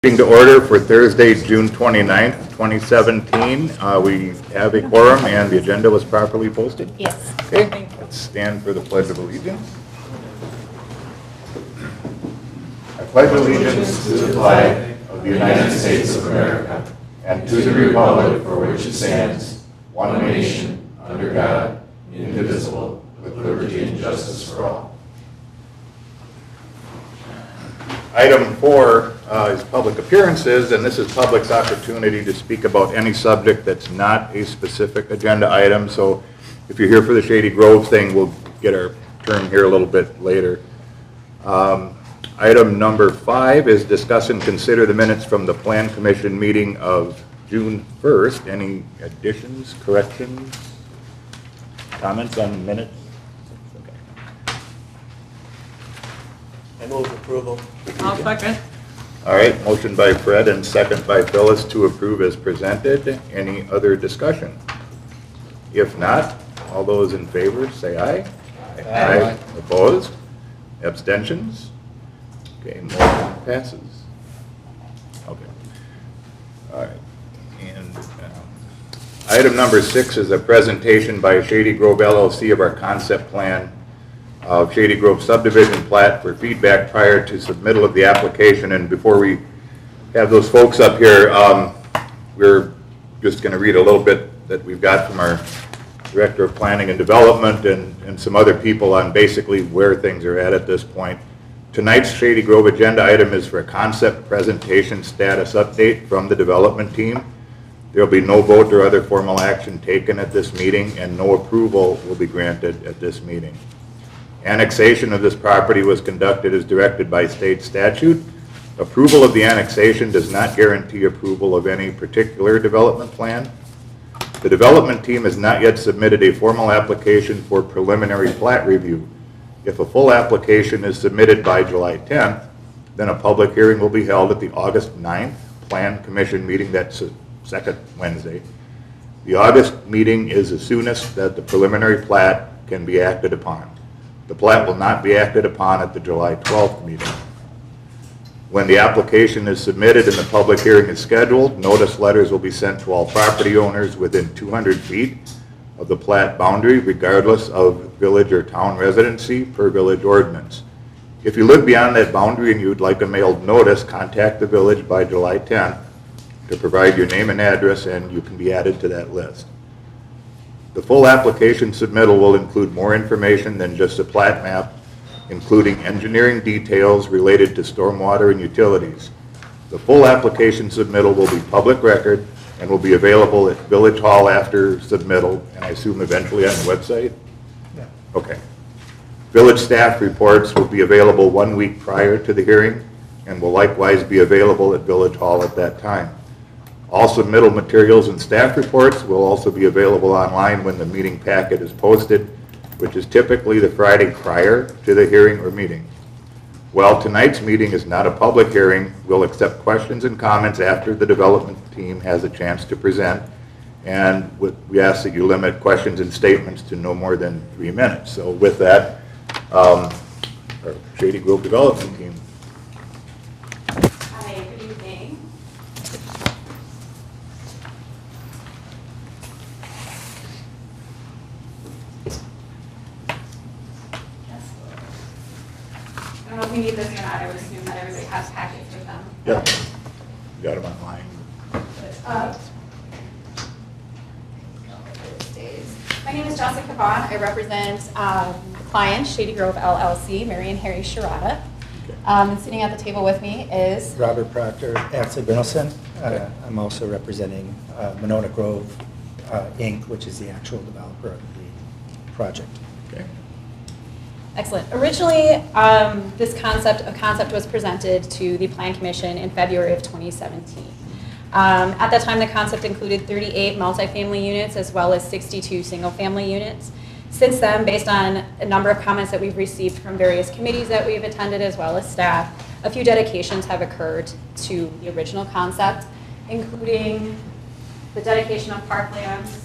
Meeting to order for Thursday, June 29th, 2017. We have a quorum and the agenda was properly posted. Yes. Okay, let's stand for the Pledge of Allegiance. I pledge allegiance to the flag of the United States of America and to the republic for which it stands, one nation, under God, indivisible, with liberty and justice for all. Item 4 is public appearances, and this is public's opportunity to speak about any subject that's not a specific agenda item. So if you're here for the Shady Grove thing, we'll get our turn here a little bit later. Item number 5 is discuss and consider the minutes from the Plan Commission meeting of June 1st. Any additions, corrections, comments on the minutes? I move approval. I'll second. All right, motion by Fred and second by Phyllis to approve as presented. Any other discussion? If not, all those in favor say aye. Aye. Opposed? Abstentions? Okay, motion passes. Okay. All right. And item number 6 is a presentation by Shady Grove LLC of our concept plan of Shady Grove subdivision plat for feedback prior to submittal of the application. And before we have those folks up here, we're just going to read a little bit that we've got from our Director of Planning and Development and some other people on basically where things are at this point. Tonight's Shady Grove agenda item is for a concept presentation status update from the development team. There will be no vote or other formal action taken at this meeting, and no approval will be granted at this meeting. Annexation of this property was conducted as directed by state statute. Approval of the annexation does not guarantee approval of any particular development plan. The development team has not yet submitted a formal application for preliminary plat review. If a full application is submitted by July 10th, then a public hearing will be held at the August 9th Plan Commission meeting. That's the second Wednesday. The August meeting is the soonest that the preliminary plat can be acted upon. The plat will not be acted upon at the July 12th meeting. When the application is submitted and the public hearing is scheduled, notice letters will be sent to all property owners within 200 feet of the plat boundary, regardless of village or town residency, per village ordinance. If you live beyond that boundary and you'd like a mailed notice, contact the village by July 10th to provide your name and address, and you can be added to that list. The full application submittal will include more information than just a plat map, including engineering details related to stormwater and utilities. The full application submittal will be public record and will be available at Village Hall after submittal, and I assume eventually on the website? Yeah. Okay. Village staff reports will be available 1 week prior to the hearing and will likewise be available at Village Hall at that time. All submittal materials and staff reports will also be available online when the meeting packet is posted, which is typically the Friday prior to the hearing or meeting. While tonight's meeting is not a public hearing, we'll accept questions and comments after the development team has a chance to present, and we ask that you limit questions and statements to no more than 3 minutes. So with that, our Shady Grove development team. Hi, good evening. I don't know if we need this or not. I would assume that everybody has packets with them. Yeah, you got them online. My name is Jessica Vaughn. I represent the client, Shady Grove LLC, Mary and Harry Sharada. And sitting at the table with me is Robert Proctor, Ashley Bernelson. I'm also representing Monona Grove, Inc., which is the actual developer of the project. Okay. excellent. Originally, this concept was presented to the Plan Commission in February of 2017. At that time, the concept included 38 multifamily units as well as 62 single-family units. Since then, based on a number of comments that we've received from various committees that we've attended as well as staff, a few dedications have occurred to the original concept, including the dedication of parklands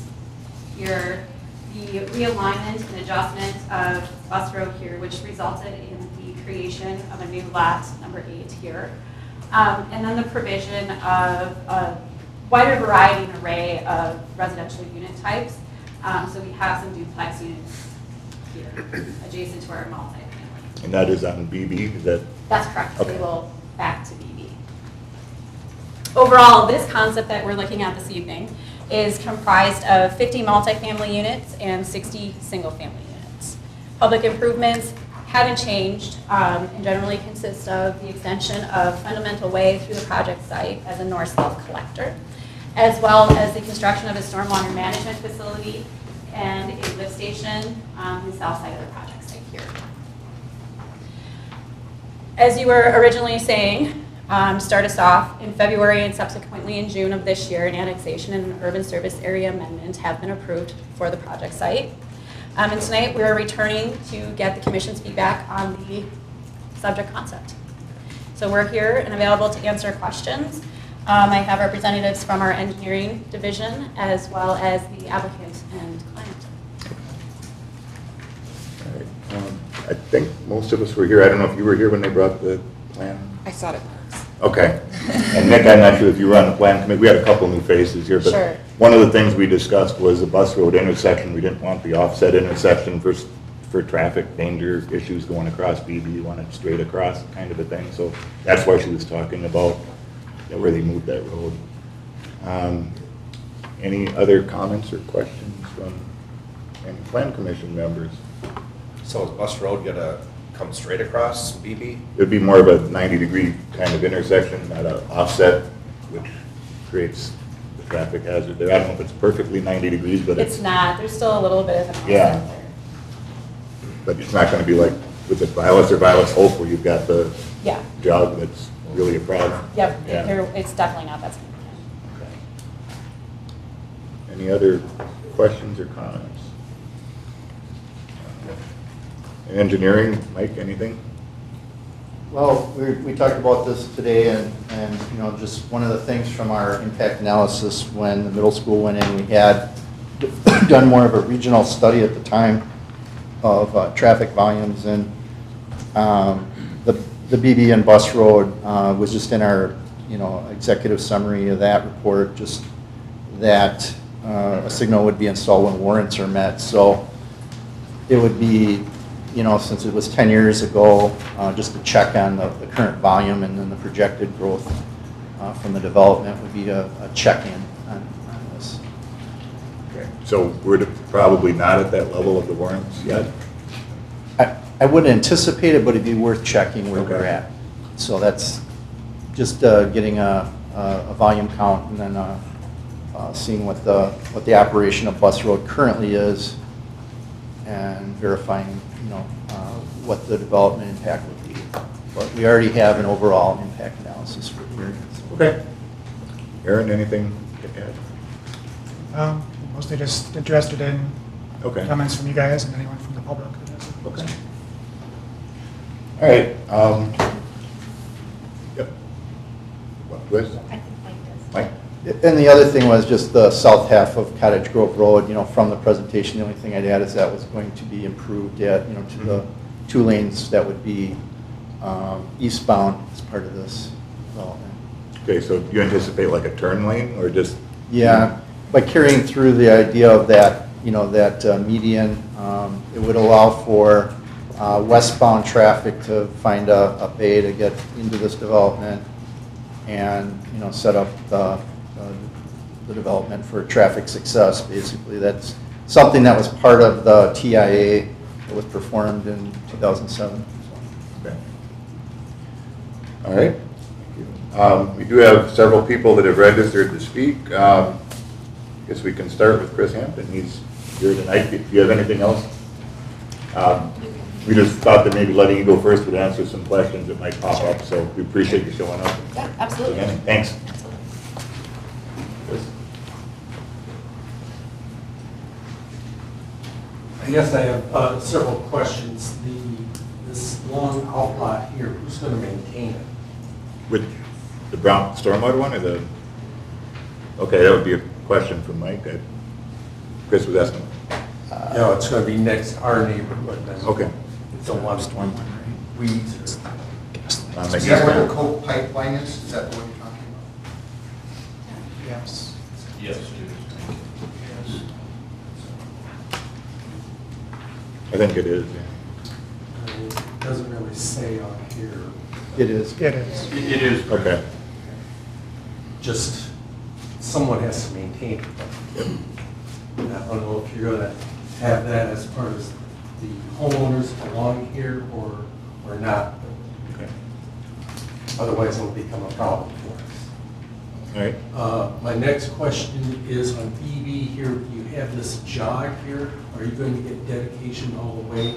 here, the realignment and adjustment of Bus Road here, which resulted in the creation of a new lot, number 8 here. And then the provision of a wider variety and array of residential unit types. So we have some duplex units here adjacent to our multifamily. And that is on BB, is that? That's correct. Okay. They will back to BB. Overall, this concept that we're looking at this evening is comprised of 50 multifamily units and 60 single-family units. Public improvements haven't changed and generally consist of the extension of Fundamental Way through the project site as a north-south collector, as well as the construction of a stormwater management facility and a lift station on the south side of the project site here. As you were originally saying, start us off in February and subsequently in June of this year, an annexation and an urban service area amendment have been approved for the project site. And tonight we are returning to get the commission's feedback on the subject concept. So we're here and available to answer questions. I have representatives from our engineering division as well as the applicant and client. All right. I think most of us were here. I don't know if you were here when they brought the plan. I saw it. Okay. And Nick, I'm not sure if you were on the plan committee. We had a couple new faces here, but Sure. one of the things we discussed was the bus road intersection. We didn't want the offset intersection for traffic danger issues going across BB. You want it straight across kind of a thing. So that's why she was talking about where they moved that road. Any other comments or questions from any plan commission members? So is Bus Road gonna come straight across BB? It would be more of a 90-degree kind of intersection, not an offset, which creates the traffic hazard there. I don't know if it's perfectly 90 degrees, but It's not. There's still a little bit of an offset Yeah. there. but it's not going to be like with the Violet's or Violet's Hope where you've got the Yeah. jog that's really a problem. Yep. Yeah. It's definitely not that significant. Any other questions or comments? In engineering, Mike, anything? Well, we talked about this today, and you know, just one of the things from our impact analysis when the middle school went in, we had done more of a regional study at the time of traffic volumes, and the BB and Bus Road was just in our, you know, executive summary of that report, just that a signal would be installed when warrants are met. So it would be, you know, since it was 10 years ago, just to check on the current volume and then the projected growth from the development would be a check-in on this. Okay. So we're probably not at that level of the warrants yet? I wouldn't anticipate it, but it'd be worth checking where we're Okay. at. So that's just getting a volume count and then seeing what the operation of Bus Road currently is and verifying, you know, what the development impact would be. But we already have an overall impact analysis for the area. Okay. Aaron, anything to add? Mostly just interested in Okay. comments from you guys and anyone from the public. Okay. All right. Yep. What, Liz? I think Mike does. Mike? And the other thing was just the south half of Cottage Grove Road, you know, from the presentation, the only thing I'd add is that was going to be improved at, you know, to the 2 lanes that would be eastbound as part of this development. Okay, so you anticipate like a turn lane or just? Yeah, by carrying through the idea of that, you know, that median, it would allow for westbound traffic to find a bay to get into this development and, you know, set up the development for traffic success, basically. That's something that was part of the TIA that was performed in 2007. Okay. All right. We do have several people that have registered to speak. I guess we can start with Chris Hampton. He's here tonight. Do you have anything else? We just thought that maybe letting you go first would answer some questions that might pop up, so we appreciate you showing up. Yeah, absolutely. Again, thanks. Absolutely. Chris? I guess I have several questions. This long outlot here, who's going to maintain it? With the brown stormwater one or the, okay, that would be a question for Mike. Chris was asking. You know, it's going to be next to our neighborhood. and Okay. It's a lot of weeds or on the Is that where the eastern. Coke pipeline is that what you're talking Yes. Yes. I think it is, yeah. It doesn't really say on here, It is. It is. It is. Okay. just someone has to maintain it. And I don't know if you're gonna have that as part of the homeowners along here or not. Okay. Otherwise, it'll become a problem for us. All right. My next question is on EV here, you have this jog here. Are you going to get dedication all the way?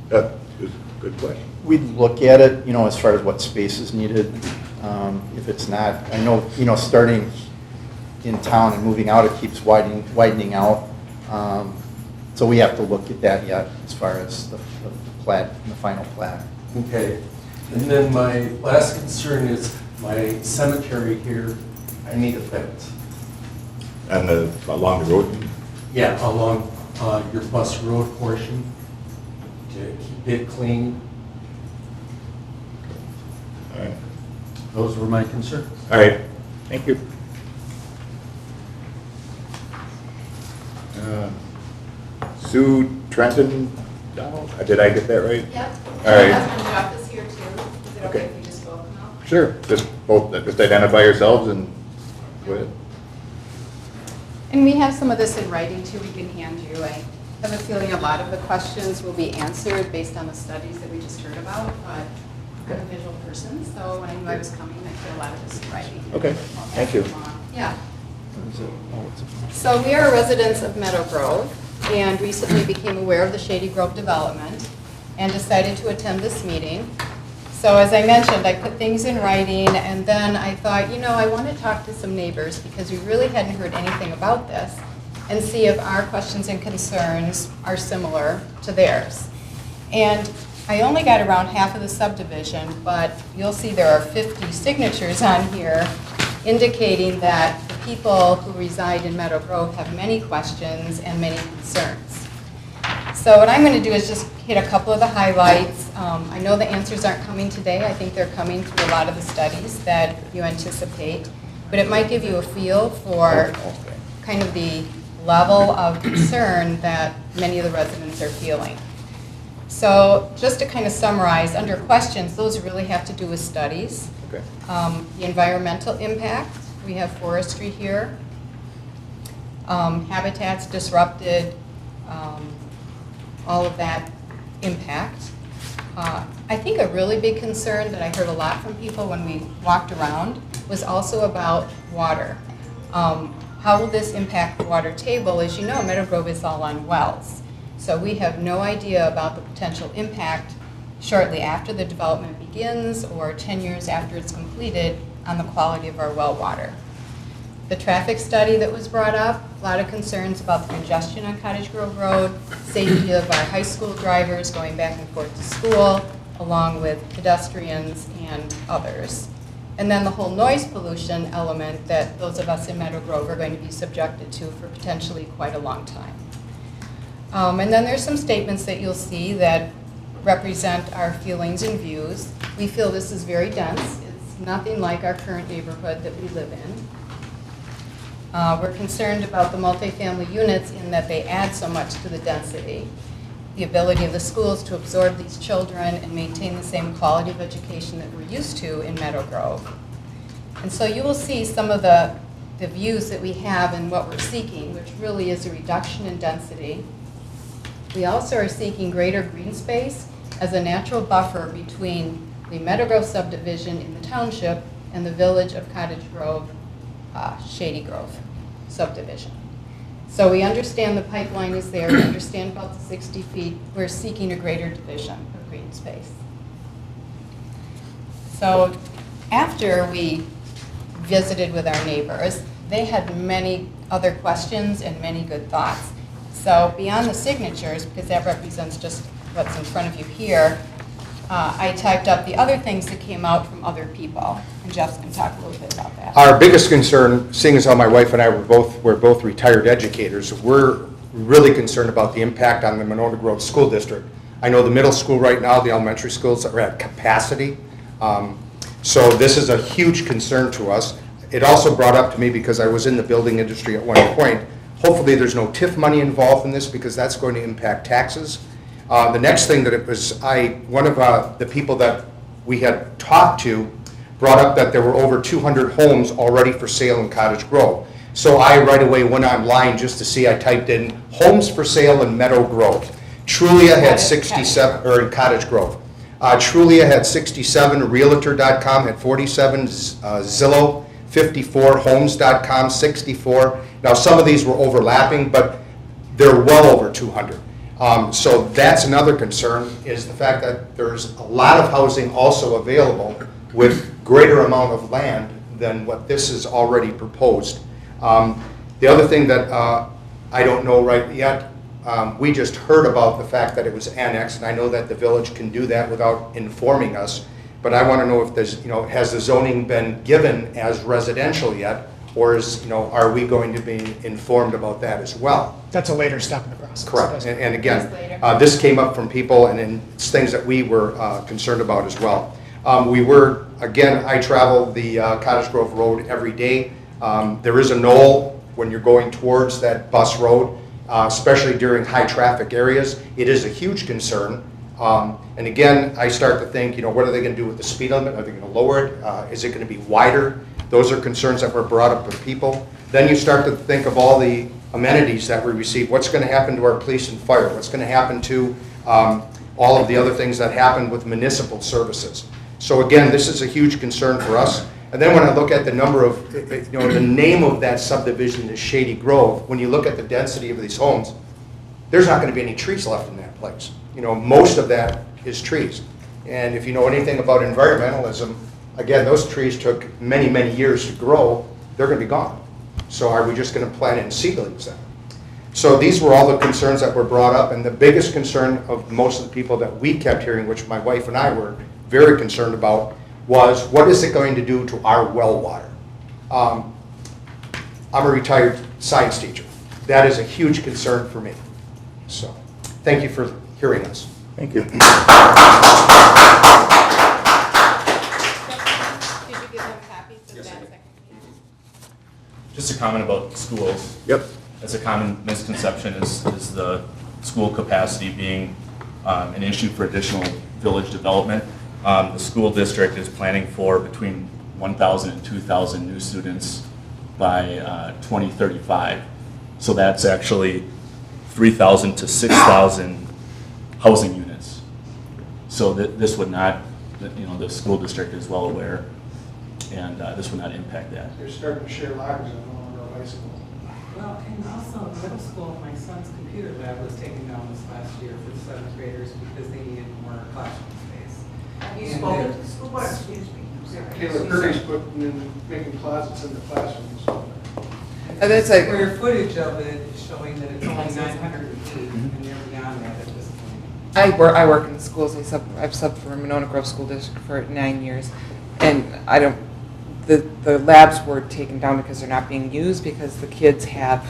That is a good question. We'd look at it, as far as what space is needed. If it's not, I know, starting in town and moving out, it keeps widening out. So we have to look at that yet, as far as the plat, the final plat. Okay. And then my last concern is my cemetery here, I need a fence. And along the road, Yeah, along your bus road portion to keep it clean. all right. Those were my concerns. All right, thank you. Sue Trenton, did I get that right? Yep. All right. My husband's office here too. Is it okay Okay. if we just both come out? Sure, just identify yourselves and go ahead. And we have some of this in writing too, we can hand you. I have a feeling a lot of the questions will be answered based on the studies that we just heard about, but I'm a visual person, so when I knew I was coming, I put a lot of this in writing. Okay, I'll thank pass you. it along. Yeah. What is it? Oh, it's a- So we are residents of Meadow Grove and recently became aware of the Shady Grove development and decided to attend this meeting. So as I mentioned, I put things in writing and then I thought, I want to talk to some neighbors because we really hadn't heard anything about this and see if our questions and concerns are similar to theirs. And I only got around half of the subdivision, but you'll see there are 50 signatures on here indicating that the people who reside in Meadow Grove have many questions and many concerns. So what I'm going to do is just hit a couple of the highlights. I know the answers aren't coming today. I think they're coming through a lot of the studies that you anticipate, but it might give you a feel for kind of the level of concern that many of the residents are feeling. So just to kind of summarize, under questions, those really have to do with studies. Okay. The environmental impact, we have forestry here. Habitats disrupted, all of that impact. I think a really big concern that I heard a lot from people when we walked around was also about water. How will this impact the water table? As you know, Meadow Grove is all on wells. So we have no idea about the potential impact shortly after the development begins or 10 years after it's completed on the quality of our well water. The traffic study that was brought up, a lot of concerns about the congestion on Cottage Grove Road, safety of our high school drivers going back and forth to school, along with pedestrians and others. And then the whole noise pollution element that those of us in Meadow Grove are going to be subjected to for potentially quite a long time. And then there's some statements that you'll see that represent our feelings and views. We feel this is very dense. It's nothing like our current neighborhood that we live in. We're concerned about the multifamily units in that they add so much to the density, the ability of the schools to absorb these children and maintain the same quality of education that we're used to in Meadow Grove. And so you will see some of the views that we have and what we're seeking, which really is a reduction in density. We also are seeking greater green space as a natural buffer between the Meadow Grove subdivision in the township and the village of Cottage Grove, Shady Grove subdivision. So we understand the pipeline is there, we understand about the 60 feet, we're seeking a greater division of green space. So after we visited with our neighbors, they had many other questions and many good thoughts. So beyond the signatures, because that represents just what's in front of you here, I typed up the other things that came out from other people, and Jeff's going to talk a little bit about that. Our biggest concern, seeing as how my wife and I were both retired educators, we're really concerned about the impact on the Monona Grove School District. I know the middle school right now, the elementary schools are at capacity. So this is a huge concern to us. It also brought up to me, because I was in the building industry at one point, hopefully there's no TIF money involved in this, because that's going to impact taxes. The next thing that it was, one of the people that we had talked to brought up that there were over 200 homes already for sale in Cottage Grove. So I right away went online just to see, I typed in homes for sale in Meadow Grove. Trulia had 67, or in Cottage Grove. Trulia had 67, Realtor.com had 47, Zillow 54, Homes.com 64. Now some of these were overlapping, but they're well over 200. So that's another concern, is the fact that there's a lot of housing also available with greater amount of land than what this is already proposed. The other thing that I don't know right yet, we just heard about the fact that it was annexed, and I know that the village can do that without informing us, but I want to know if there's, has the zoning been given as residential yet, or is, are we going to be informed about that as well? That's a later step in the process. Correct. And again, That's later. this came up from people, and it's things that we were concerned about as well. We were, again, I travel the Cottage Grove Road every day. There is a knoll when you're going towards that bus road, especially during high traffic areas. It is a huge concern. And again, I start to think, what are they going to do with the speed limit? Are they going to lower it? Is it going to be wider? Those are concerns that were brought up with people. Then you start to think of all the amenities that we receive. What's going to happen to our police and fire? What's going to happen to all of the other things that happen with municipal services? So again, this is a huge concern for us. And then when I look at the number of, the name of that subdivision is Shady Grove, when you look at the density of these homes, there's not going to be any trees left in that place. Most of that is trees. And if you know anything about environmentalism, again, those trees took many, many years to grow. They're going to be gone. So are we just going to plant in seedlings then? So these were all the concerns that were brought up, and the biggest concern of most of the people that we kept hearing, which my wife and I were very concerned about, was what is it going to do to our well water? I'm a retired science teacher. That is a huge concern for me. So thank you for hearing us. Thank you. Did you give them copies of that second page? Just a comment about schools. Yep. As a common misconception is the school capacity being an issue for additional village development. The school district is planning for between 1,000 and 2,000 new students by 2035. So that's actually 3,000 to 6,000 housing units. So this would not, the school district is well aware, and this would not impact that. You're starting to share lockers in Illinois High School. Well, and also in middle school, my son's computer lab was taken down this last year for the seventh graders because they needed more classroom space. Have you And spoken then- to the school board? Excuse me. Taylor Curry's putting in, making closets in the classrooms. That's like. Square footage of it is showing that it's only 908, and they're beyond that at this point. I work in the schools. I've subbed for Monona Grove School District for 9 years, and the labs were taken down because they're not being used because the kids have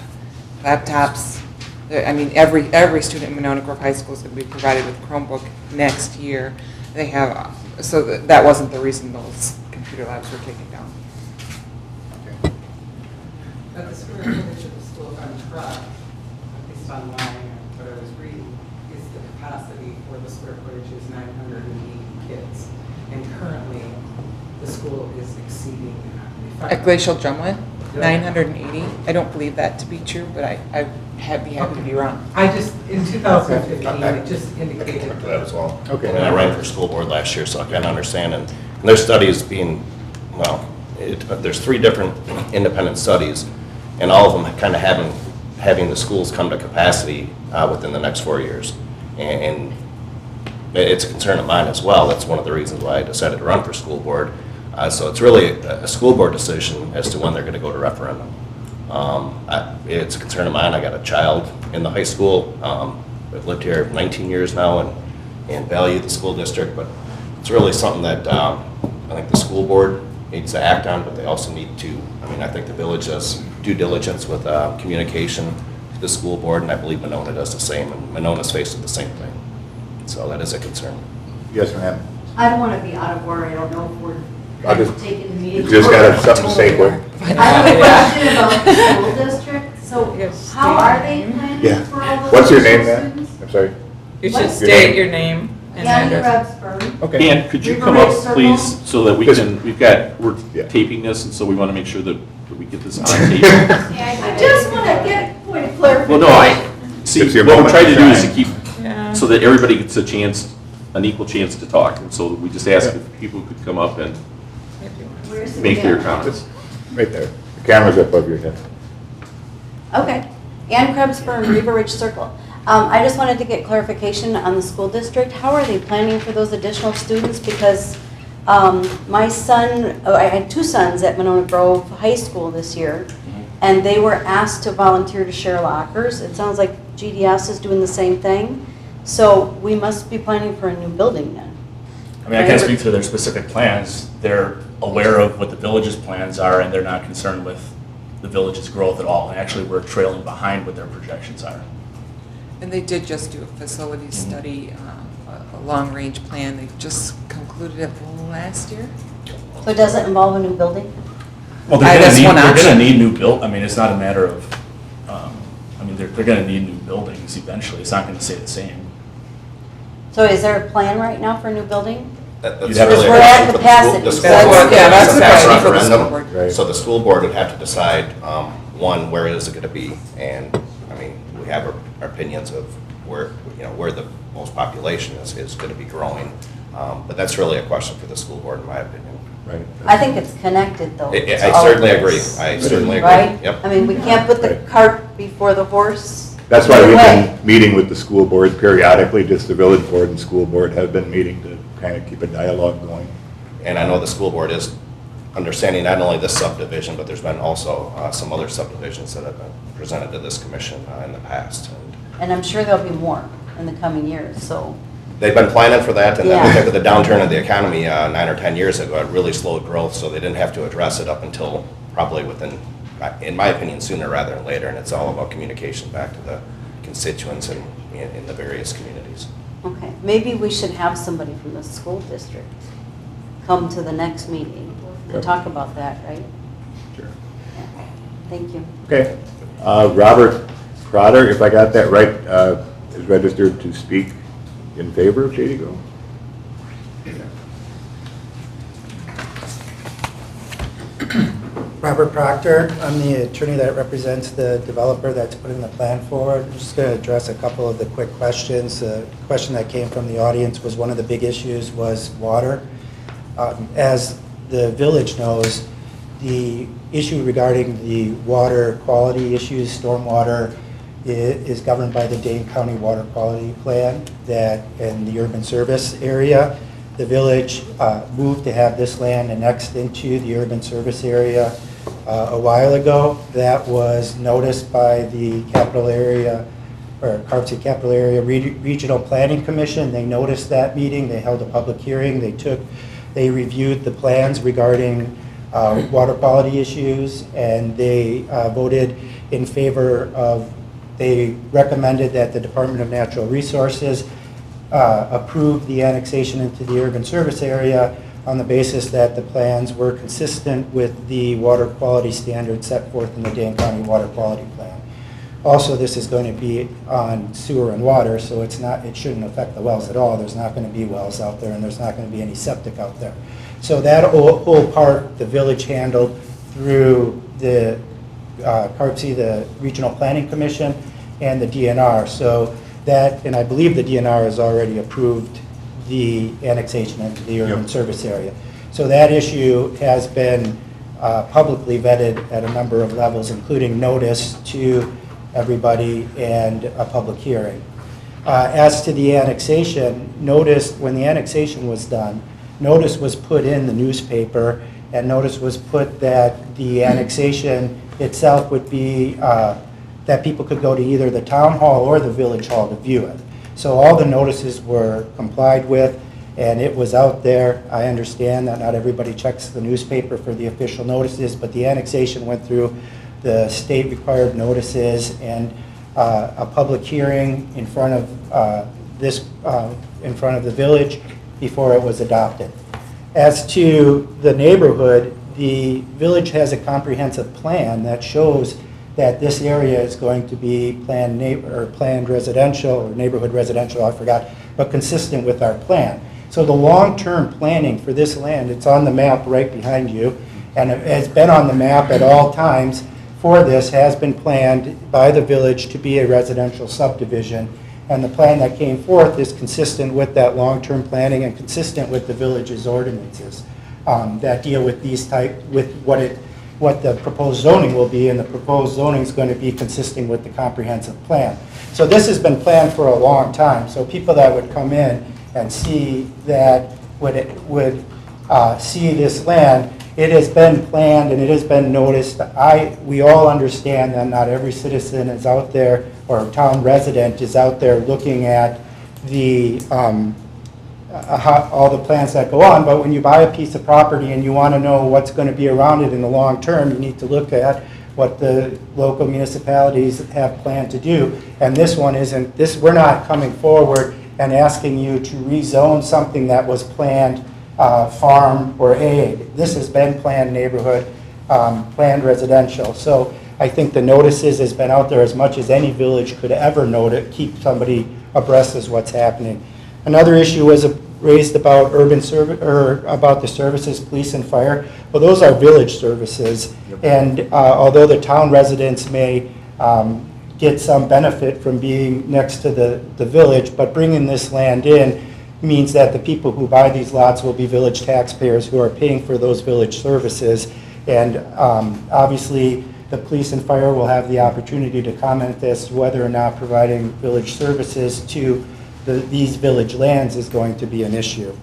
laptops. I mean, every student in Monona Grove High School is going to be provided with Chromebook next year. They have, so that wasn't the reason those computer labs were taken down. But the square footage of the school on truck, at least online, what I was reading, is the capacity for the square footage is 980 kids. And currently, the school is exceeding that. At Glacial Drumlin, Yeah. 980. I don't believe that to be true, but I'd be happy to be wrong. I just, in 2015, it just indicated. For that as well. Okay. And I ran for school board last year, so I kind of understand. And their studies being, there's 3 different independent studies, and all of them kind of having the schools come to capacity within the next 4 years. And it's a concern of mine as well. That's one of the reasons why I decided to run for school board. So it's really a school board decision as to when they're going to go to referendum. It's a concern of mine. I got a child in the high school. I've lived here 19 years now and value the school district, but it's really something that I think the school board needs to act on, but they also need to, I think the village does due diligence with communication to the school board, and I believe Monona does the same, and Monona's faced with the same thing. So that is a concern. Yes, ma'am. I don't want to be out of order, I don't know if we're I'll kind of just- taking the You meeting. just got something to say, quick. I have a question about the school district, so how are they planning Yeah. for all those? What's your name, additional ma'am? students? I'm sorry. You What? should state your name and Yanni address. Rebsburg. Okay. And could you River come Ridge up, Circle? please, so that we Just- can, we're Yeah. taping this, and so we want to make sure that we get this on tape. I just want to get a point of clarification. Well, no, see, It's your what we're moment trying to to do is to shine. keep, Yeah. so that everybody gets a chance, an equal chance to talk. And so we just ask if people could come up and Where's the make their camera? comments. Right there. The camera's up above your head. Okay. Ann Krebsburg, River Ridge Circle. I just wanted to get clarification on the school district. How are they planning for those additional students? Because my son, I had two sons at Monona Grove High School this year, and they were asked to volunteer to share lockers. It sounds like GDS is doing the same thing. So we must be planning for a new building then. I mean, I can't speak to their specific plans. They're aware of what the village's plans are, and they're not concerned with the village's growth at all. And actually, we're trailing behind what their projections are. And they did just do a facility study, a long-range plan. They just concluded it last year. So does it involve a new building? Well, That's one they're option. gonna need new I mean, it's not a matter of, I mean, they're gonna need new buildings eventually. It's not gonna stay the same. So is there a plan right now for a new building? That's You'd have to- really a We're at question for capacity. the school That's- board. yeah, that's It's a the tax question for the school referendum. board. Right. So the school board would have to decide, one, where is it going to be? And, I mean, we have our opinions of where, where the most population is going to be growing. But that's really a question for the school board, in my opinion. Right. I think it's connected though. I to all of certainly agree. this. I certainly agree. Right? Yep. I mean, we can't put the Right. cart before the horse. That's why Either we've way. been meeting with the school board periodically, just the village board and school board have been meeting to kind of keep a dialogue going. And I know the school board is understanding not only this subdivision, but there's been also some other subdivisions that have been presented to this commission in the past. And I'm sure there'll be more in the coming years, so. They've been planning for that, and then Yeah. I think with the downturn of the economy 9 or 10 years ago, it really slowed growth, so they didn't have to address it up until probably within, in my opinion, sooner rather than later, and it's all about communication back to the constituents in the various communities. Okay, maybe we should have somebody from the school district come to the next meeting and Yep. talk about that, right? Sure. Yeah. Thank you. Okay. Robert Trotter, if I got that right, is registered to speak in favor of Shady Grove? Robert Proctor, I'm the attorney that represents the developer that's putting the plan forward. I'm just going to address a couple of the quick questions. The question that came from the audience was one of the big issues was water. As the village knows, the issue regarding the water quality issues, stormwater, is governed by the Dane County Water Quality Plan that in the urban service area. The village moved to have this land annexed into the urban service area a while ago. That was noticed by the capital area, or Carp City Capital Area Regional Planning Commission. They noticed that meeting, they held a public hearing, they reviewed the plans regarding water quality issues, and they voted in favor of, they recommended that the Department of Natural Resources approve the annexation into the urban service area on the basis that the plans were consistent with the water quality standards set forth in the Dane County Water Quality Plan. Also, this is going to be on sewer and water, so it shouldn't affect the wells at all. There's not going to be wells out there, and there's not going to be any septic out there. So that whole part, the village handled through the Carp City, the Regional Planning Commission, and the DNR. So that, and I believe the DNR has already approved the annexation into the urban service area. So that issue has been publicly vetted at a number of levels, including notice to everybody and a public hearing. As to the annexation, when the annexation was done, notice was put in the newspaper, and notice was put that the annexation itself would be, that people could go to either the town hall or the village hall to view it. So all the notices were complied with, and it was out there. I understand that not everybody checks the newspaper for the official notices, but the annexation went through the state required notices and a public hearing in front of this, in front of the village before it was adopted. As to the neighborhood, the village has a comprehensive plan that shows that this area is going to be planned residential, or neighborhood residential, I forgot, but consistent with our plan. So the long-term planning for this land, it's on the map right behind you, and it has been on the map at all times for this, has been planned by the village to be a residential subdivision. And the plan that came forth is consistent with that long-term planning and consistent with the village's ordinances that deal with these with what the proposed zoning will be, and the proposed zoning is going to be consistent with the comprehensive plan. So this has been planned for a long time. So people that would come in and see that would see this land, it has been planned and it has been noticed. We all understand that not every citizen is out there, or town resident is out there looking at the all the plans that go on, but when you buy a piece of property and you want to know what's going to be around it in the long term, you need to look at what the local municipalities have planned to do. And this one isn't, we're not coming forward and asking you to rezone something that was planned farm or ag. This has been planned neighborhood, planned residential. So I think the notices has been out there as much as any village could ever know to keep somebody abreast of what's happening. Another issue was raised about about the services, police and fire. Well, those are village services, and although the town residents may get some benefit from being next to the village, but bringing this land in means that the people who buy these lots will be village taxpayers who are paying for those village services. And obviously, the police and fire will have the opportunity to comment as to whether or not providing village services to these village lands is going to be an issue.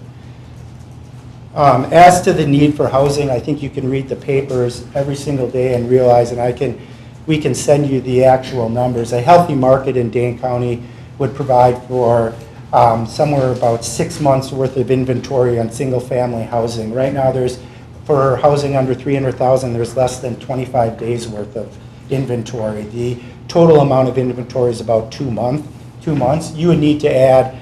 As to the need for housing, I think you can read the papers every single day and realize, and we can send you the actual numbers. A healthy market in Dane County would provide for somewhere about 6 months worth of inventory on single-family housing. Right now, for housing under 300,000, there's less than 25 days worth of inventory. The total amount of inventory is about 2 months. You would need to add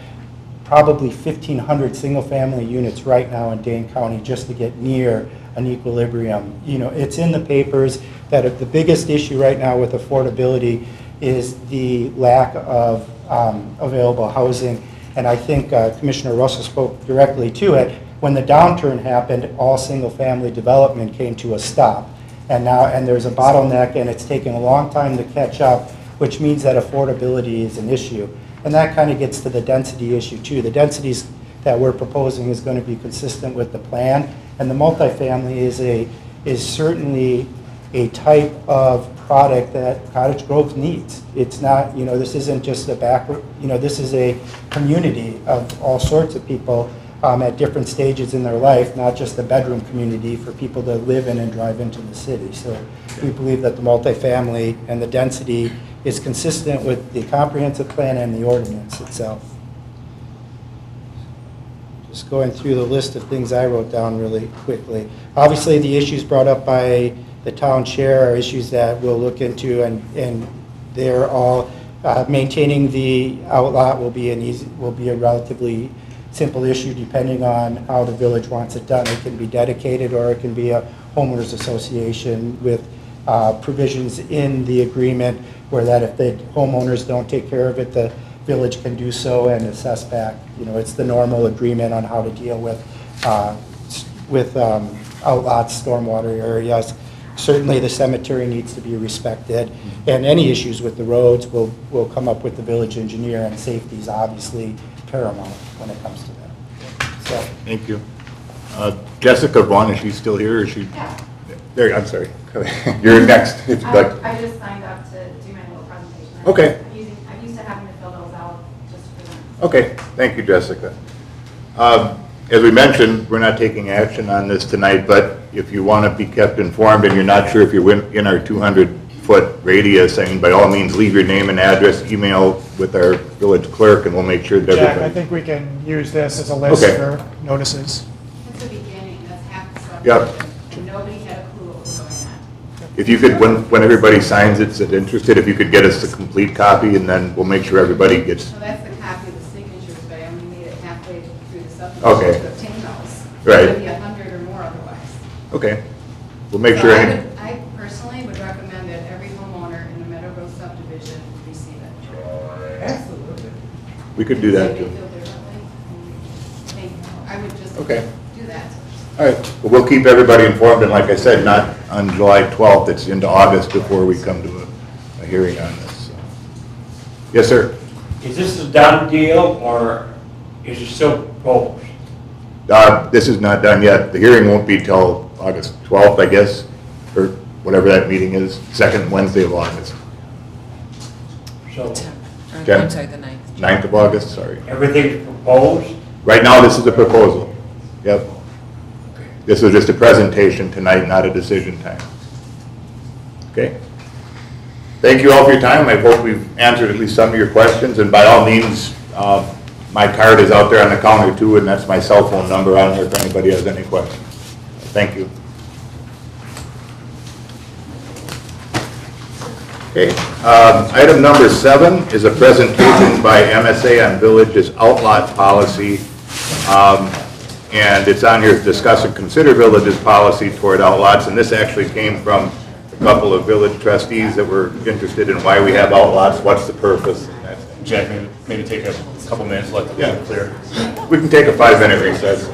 probably 1,500 single-family units right now in Dane County just to get near an equilibrium. You know, it's in the papers that the biggest issue right now with affordability is the lack of available housing. And I think Commissioner Russell spoke directly to it. When the downturn happened, all single-family development came to a stop. And there's a bottleneck, and it's taking a long time to catch up, which means that affordability is an issue. And that kind of gets to the density issue too. The densities that we're proposing is going to be consistent with the plan, and the multifamily is certainly a type of product that Cottage Grove needs. It's not, this isn't just this is a community of all sorts of people at different stages in their life, not just a bedroom community for people to live in and drive into the city. So we believe that the multifamily and the density is consistent with the comprehensive plan and the ordinance itself. Just going through the list of things I wrote down really quickly. Obviously, the issues brought up by the town chair are issues that we'll look into, and they're all maintaining the outlot will be a relatively simple issue depending on how the village wants it done. It can be dedicated, or it can be a homeowners association with provisions in the agreement where that if the homeowners don't take care of it, the village can do so and assess back. It's the normal agreement on how to deal with outlots, stormwater areas. Certainly the cemetery needs to be respected, and any issues with the roads will come up with the village engineer, and safety is obviously paramount when it comes to that. So. Thank you. Jessica Vaughn, is she still here? Or is she? Yeah. There, I'm sorry. You're next. If you'd like. I just signed up to do my little presentation. Okay. I'm used to having to fill those out just for them. Okay, thank you, Jessica. As we mentioned, we're not taking action on this tonight, but if you want to be kept informed and you're not sure if you're in our 200-foot radius, by all means, leave your name and address, email with our village clerk, and we'll make sure that Jack, everybody... I think we can use this as a list for notices. That's the beginning, that's half the stuff. Yep. And nobody had a clue what was going on. If you could, when everybody signs it, interested, if you could get us a complete copy, and then we'll make sure everybody gets... So that's the copy of the signature Okay. To obtain those. Right. Maybe 100 or more otherwise. Okay. We'll make So sure. I personally would recommend that every homeowner in the Meadow Grove subdivision receive it. Absolutely. We could do that Maybe too. feel differently. I would just Okay. do that. All right. Well, we'll keep everybody informed, and like I said, not on July 12th, it's into August before we come to a hearing on this. So. Yes, sir. Is this a done deal, or is it still proposed? This is not done yet. The hearing won't be till August 12th, I guess, or whatever that meeting is, second Wednesday of August. So, Jen? I'm sorry, the 9th. 9th of August, sorry. everything's proposed? Right now, this is a proposal. Yep. This was just a presentation tonight, not a decision time. Okay? Thank you all for your time. I hope we've answered at least some of your questions, and by all means, my card is out there on the counter too, and that's my cell phone number on there if anybody has any questions. Thank you. Okay, item number 7 is a presentation by MSA on Village's outlot policy. And it's on here to discuss and consider Village's policy toward outlots. And this actually came from a couple of village trustees that were interested in why we have outlots, what's the purpose. And that's it. Jack, maybe take a couple minutes, let the people clear. We can take a 5-minute recess.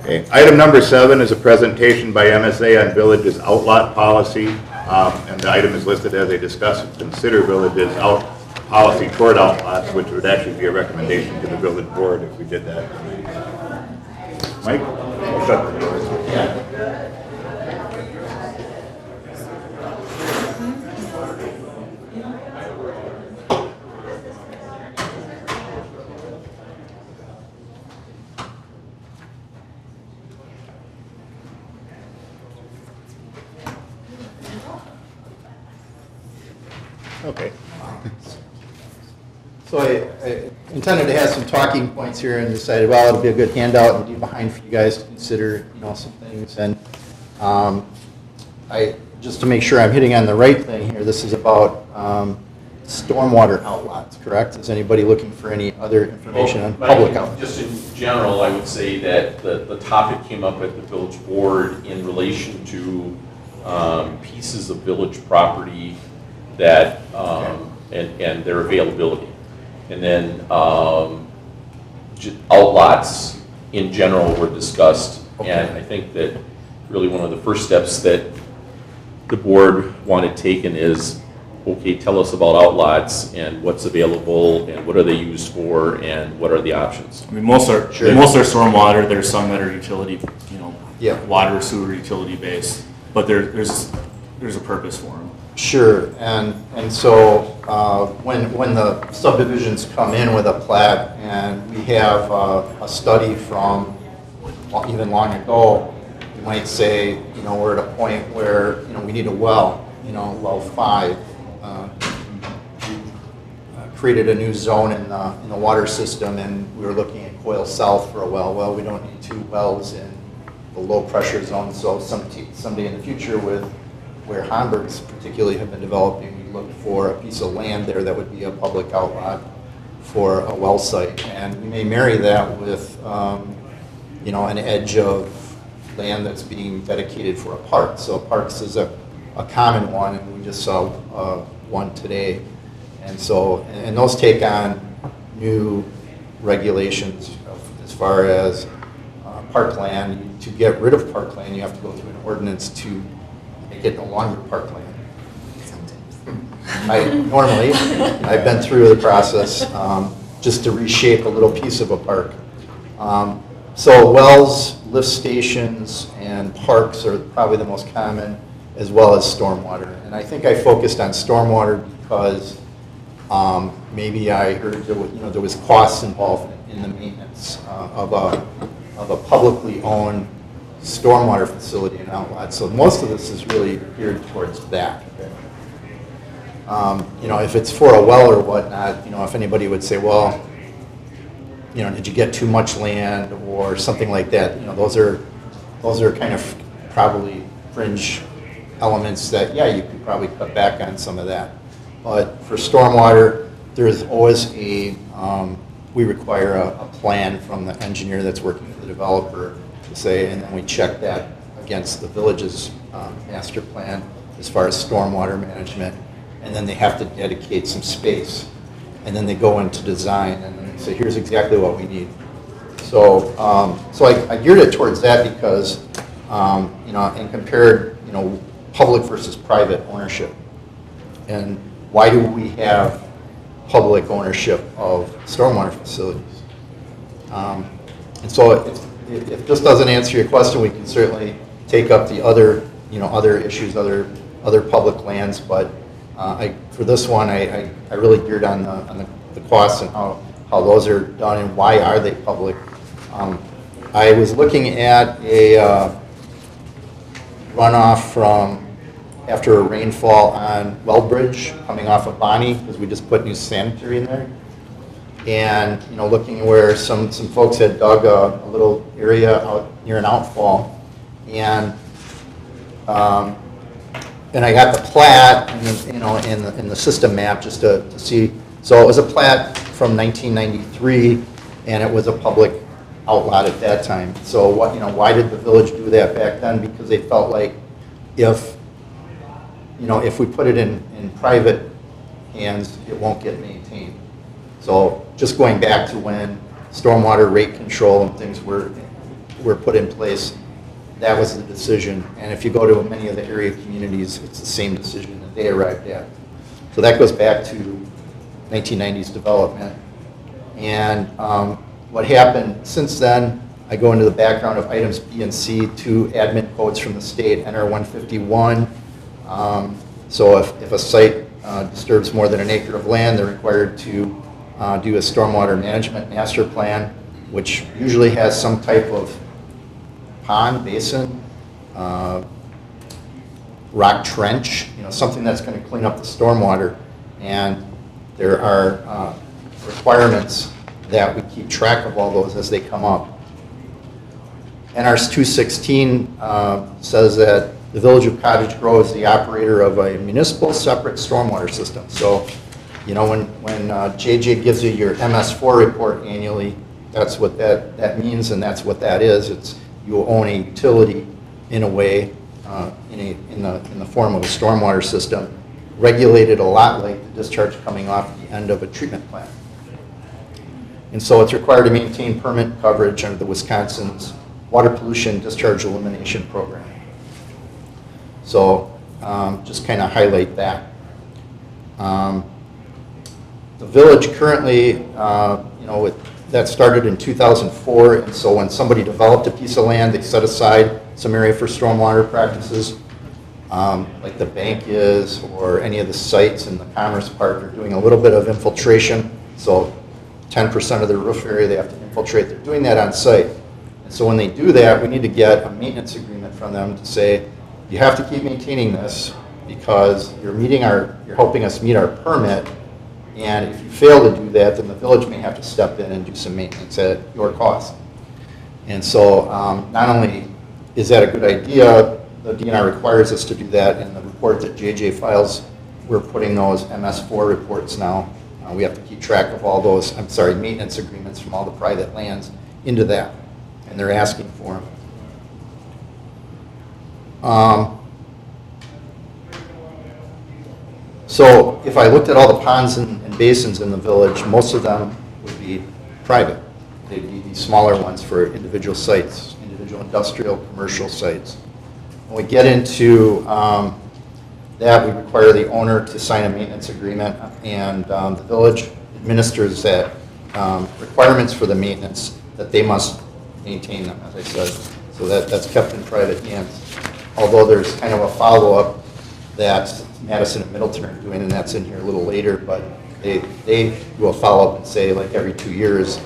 Okay. Item number 7 is a presentation by MSA on Village's outlot policy. And the item is listed as a discuss and consider Village's policy toward outlots, which would actually be a recommendation to the village board if we did that. Mike, I'll shut the door. Okay. So I intended to have some talking points here and decided, well, it'll be a good handout and be behind for you guys to consider, some things. And just to make sure I'm hitting on the right thing here, this is about stormwater outlots, correct? Is anybody looking for any other information on public outlets? Just in general, I would say that the topic came up at the village board in relation to pieces of village property that, and their availability. And then outlots in general were discussed. Okay. And I think that really one of the first steps that the board wanted taken is okay, tell us about outlots and what's available and what are they used for and what are the options? I mean, most are stormwater. There's some that are utility, water, sewer, utility based, but there's a purpose for them. Sure, and so when the subdivisions come in with a plat, and we have a study from even long ago, you might say, we're at a point where, we need a well, well 5. Created a new zone in the water system, and we were looking at Coyle South for a well. Well, we don't need 2 wells in the low pressure zone, so someday in the future where Hamburgs particularly have been developing, we looked for a piece of land there that would be a public outlot for a well site. And we may marry that with, an edge of land that's being dedicated for a park. So parks is a common one, and we just saw one today. And so, and those take on new regulations as far as parkland. To get rid of parkland, you have to go through an ordinance to make it no longer parkland. I've been through the process just to reshape a little piece of a park. So wells, lift stations, and parks are probably the most common, as well as stormwater. And I think I focused on stormwater because maybe I heard there was costs involved in the maintenance of a publicly owned stormwater facility and outlet. So most of this is really geared towards that. If it's for a well or whatnot, if anybody would say, well, did you get too much land or something like that? Those are kind of probably fringe elements that, yeah, you could probably cut back on some of that. But for stormwater, there's always we require a plan from the engineer that's working for the developer to say, and then we check that against the village's master plan as far as stormwater management. And then they have to dedicate some space. And then they go into design and they say, here's exactly what we need. So, I geared it towards that because, and compared, public versus private ownership. And why do we have public ownership of stormwater facilities? And so if this doesn't answer your question, we can certainly take up the other, other issues, other public lands. But for this one, I really geared on the costs and how those are done and why are they public. I was looking at a runoff from after a rainfall on Wellbridge coming off of Bonnie, because we just put new sanitary in there. And looking where some folks had dug a little area out near an outfall, and I got the plat and in the system map just to see. So it was a plat from 1993, and it was a public outlot at that time. So why did the village do that back then? Because they felt like if we put it in private hands, it won't get maintained. So just going back to when stormwater rate control and things were put in place, that was the decision. And if you go to many of the area communities, it's the same decision that they arrived at. So that goes back to 1990s development. And what happened since then, I go into the background of items B and C, 2 admin codes from the state, NR 151. So if a site disturbs more than an acre of land, they're required to do a stormwater management master plan, which usually has some type of pond, basin, rock trench, something that's going to clean up the stormwater. And there are requirements that we keep track of all those as they come up. NR 216 says that the Village of Cottage Grove is the operator of a municipal separate stormwater system. So, when JJ gives you your MS4 report annually, that's what that means, and that's what that is. It's you own a utility in a way, in the form of a stormwater system, regulated a lot like the discharge coming off the end of a treatment plant. And so it's required to maintain permit coverage under the Wisconsin's Water Pollution Discharge Elimination Program. So just kind of highlight that. The village currently, that started in 2004, and so when somebody developed a piece of land, they set aside some area for stormwater practices, like the bank is, or any of the sites in the Commerce Park are doing a little bit of infiltration. So 10% of their roof area they have to infiltrate. They're doing that on site. And so when they do that, we need to get a maintenance agreement from them to say, you have to keep maintaining this because you're helping us meet our permit. And if you fail to do that, then the village may have to step in and do some maintenance at your cost. And so not only is that a good idea, the DNR requires us to do that. In the report that JJ files, we're putting those MS4 reports now. We have to keep track of all those, maintenance agreements from all the private lands into that. And they're asking for them. So if I looked at all the ponds and basins in the village, most of them would be private. They'd be these smaller ones for individual sites, individual industrial, commercial sites. When we get into that, we require the owner to sign a maintenance agreement, and the village administers that requirements for the maintenance, that they must maintain them, as I said. So that's kept in private hands. Although there's kind of a follow-up that Madison and Middleton are doing, and that's in here a little later, but they do a follow-up and say, like, every 2 years,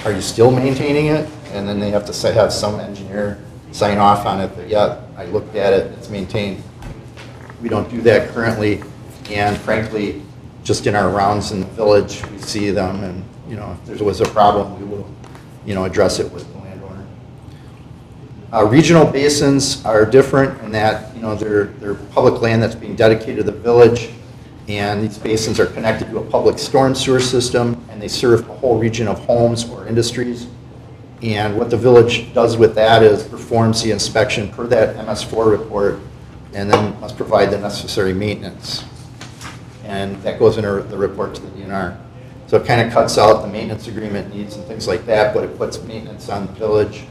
are you still maintaining it? And then they have to have some engineer sign off on it that, yeah, I looked at it, it's maintained. We don't do that currently, and frankly, just in our rounds in the village, we see them, and if there was a problem, we will address it with the landowner. Regional basins are different in that they're public land that's being dedicated to the village, and these basins are connected to a public storm sewer system, and they serve a whole region of homes or industries. And what the village does with that is performs the inspection per that MS4 report, and then must provide the necessary maintenance. And that goes in the report to the DNR. So it kind of cuts out the maintenance agreement needs and things like that, but it puts maintenance on the village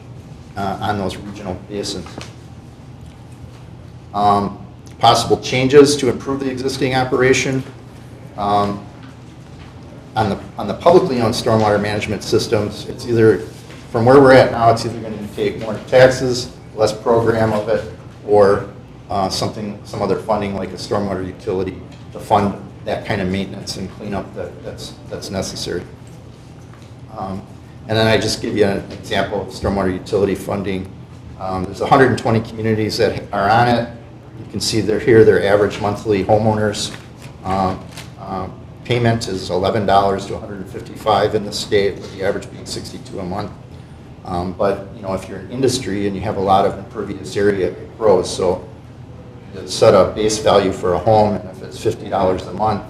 on those regional basins. Possible changes to improve the existing operation. On the publicly owned stormwater management systems, it's either, from where we're at now, it's either going to take more taxes, less program of it, or some other funding like a stormwater utility to fund that kind of maintenance and cleanup that's necessary. And then I just give you an example of stormwater utility funding. There's 120 communities that are on it. You can see they're here, their average monthly homeowners payment is $11 to $155 in the state, with the average being $62 a month. But if you're in industry and you have a lot of impervious area, it grows. So you set a base value for a home, and if it's $50 a month,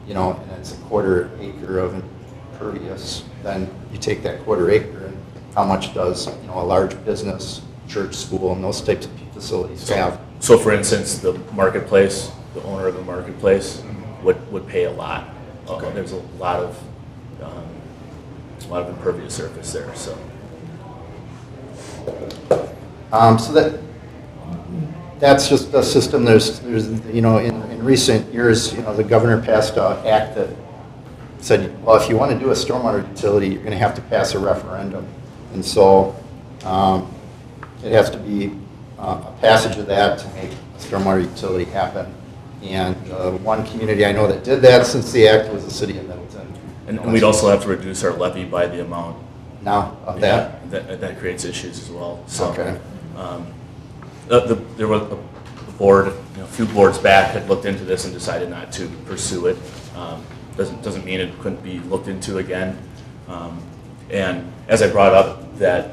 and it's a quarter acre of impervious, then you take that quarter acre and how much does a large business, church, school, and those types of facilities have. So for instance, the marketplace, the owner of the marketplace would pay a lot. Okay. There's a lot of impervious surface there. So That's just a system. There's in recent years, the governor passed an act that said, well, if you want to do a stormwater utility, you're going to have to pass a referendum. And so it has to be a passage of that to make a stormwater utility happen. And one community I know that did that since the act was the city of Middleton. And we'd also have to reduce our levy by the amount. Now of that? Yeah, that creates issues as well. So, okay. There was a board, a few boards back had looked into this and decided not to pursue it. Doesn't mean it couldn't be looked into again. And as I brought up that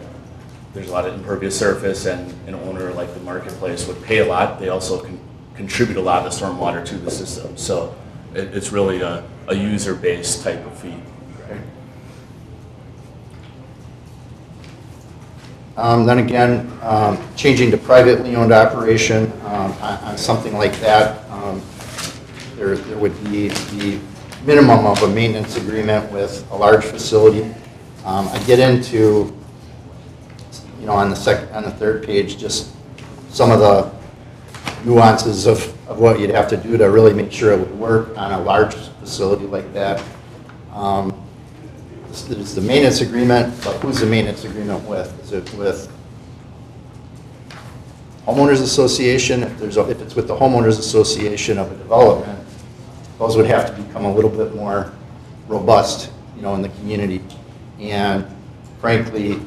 there's a lot of impervious surface, and an owner like the marketplace would pay a lot, they also can contribute a lot of the stormwater to the system. So it's really a user-based type of fee. Then again, changing to privately owned operation on something like that, there would be the minimum of a maintenance agreement with a large facility. I get into, on the third page, just some of the nuances of what you'd have to do to really make sure it would work on a large facility like that. There's the maintenance agreement, but who's the maintenance agreement with? Is it with homeowners association? If it's with the homeowners association of a development, those would have to become a little bit more robust, in the community. And frankly,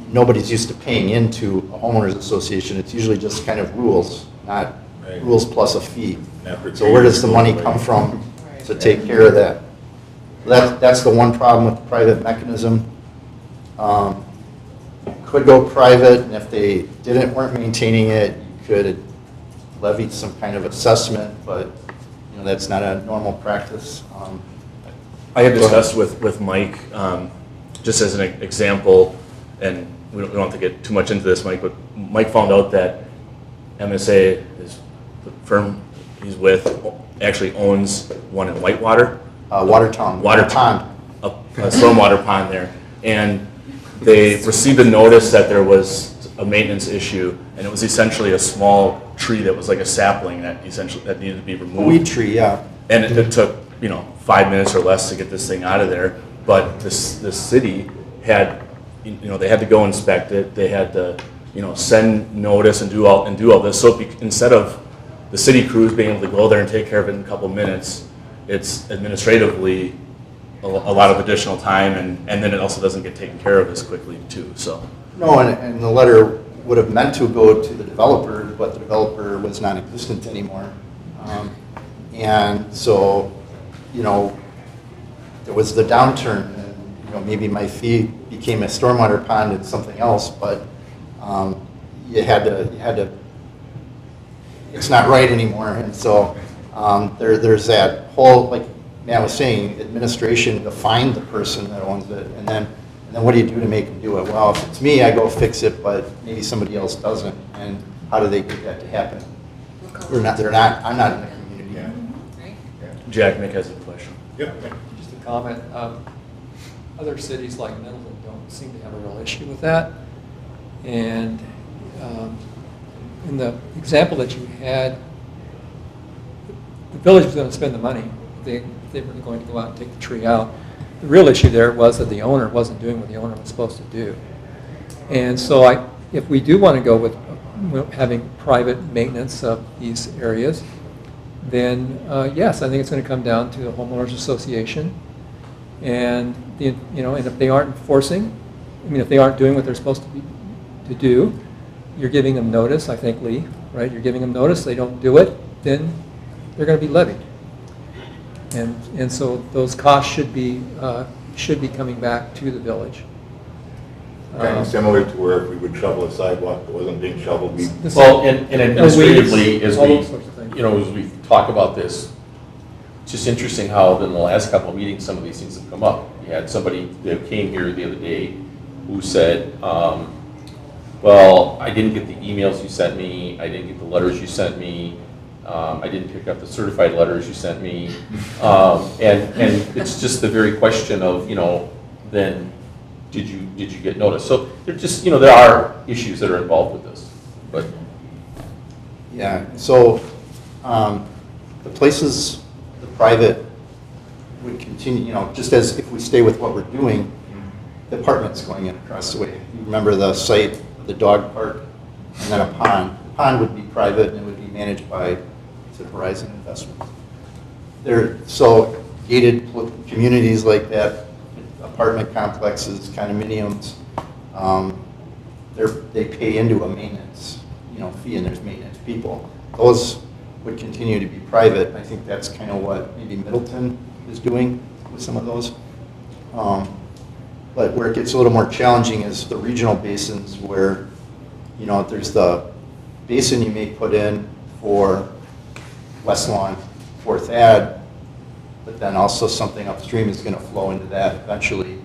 nobody's used to paying into a homeowners association. It's usually just kind of rules, not rules plus a fee. So where does the money come from to take care of that? That's the one problem with the private mechanism. Could go private, and if they weren't maintaining it, you could levy some kind of assessment, but that's not a normal practice. I had discussed with Mike, just as an example, and we don't have to get too much into this, Mike, but Mike found out that MSA, is the firm he's with, actually owns one in Whitewater. Watertown. Pond. A stormwater pond there. And they received a notice that there was a maintenance issue, and it was essentially a small tree that was like a sapling that needed to be removed. A weed tree, yeah. And it took, 5 minutes or less to get this thing out of there. But this city had, they had to go inspect it. They had to, send notice and do all this. So instead of the city crews being able to go there and take care of it in a couple minutes, it's administratively a lot of additional time, and then it also doesn't get taken care of as quickly too. So no, and the letter would have meant to go to the developer, but the developer was non-existent anymore, and so there was the downturn, and maybe my fee became a stormwater pond and something else, but you had to. It's not right anymore, and so. There's that whole, like Matt was saying, administration to find the person that owns it, and then what do you do to make them do it? Well, if it's me, I go fix it, but maybe somebody else doesn't, and how do they get that to happen? I'm not in the community. Jack, Nick has a question. Yep. Just a comment. Other cities like Middleton don't seem to have a real issue with that, and in the example that you had, the village was going to spend the money. They were going to go out and take the tree out. The real issue there was that the owner wasn't doing what the owner was supposed to do. And so if we do want to go with having private maintenance of these areas, then yes, I think it's going to come down to the homeowners association. And and if they aren't enforcing, if they aren't doing what they're supposed to do, you're giving them notice, I think, Lee, right? You're giving them notice, they don't do it, then they're going to be levied. And so those costs should be coming back to the village. Kind of similar to where if we would shovel a sidewalk that wasn't being shoveled. Well, and administratively, as we talk about this, it's just interesting how in the last couple of meetings, some of these things have come up. You had somebody that came here the other day who said, well, I didn't get the emails you sent me, I didn't get the letters you sent me, I didn't pick up the certified letters you sent me, and it's just the very question of, then did you get notice? So there just, there are issues that are involved with this, but. Yeah, so the places, the private would continue, just as if we stay with what we're doing, the apartments going in across the way. You remember the site, the dog park, and then a pond. The pond would be private and it would be managed by Horizon Investments. So gated communities like that, apartment complexes, condominiums, they pay into a maintenance, fee, and there's maintenance people. Those would continue to be private. I think that's kind of what maybe Middleton is doing with some of those. But where it gets a little more challenging is the regional basins where, there's the basin you may put in for West Lawn, 4th Ave, but then also something upstream is going to flow into that eventually.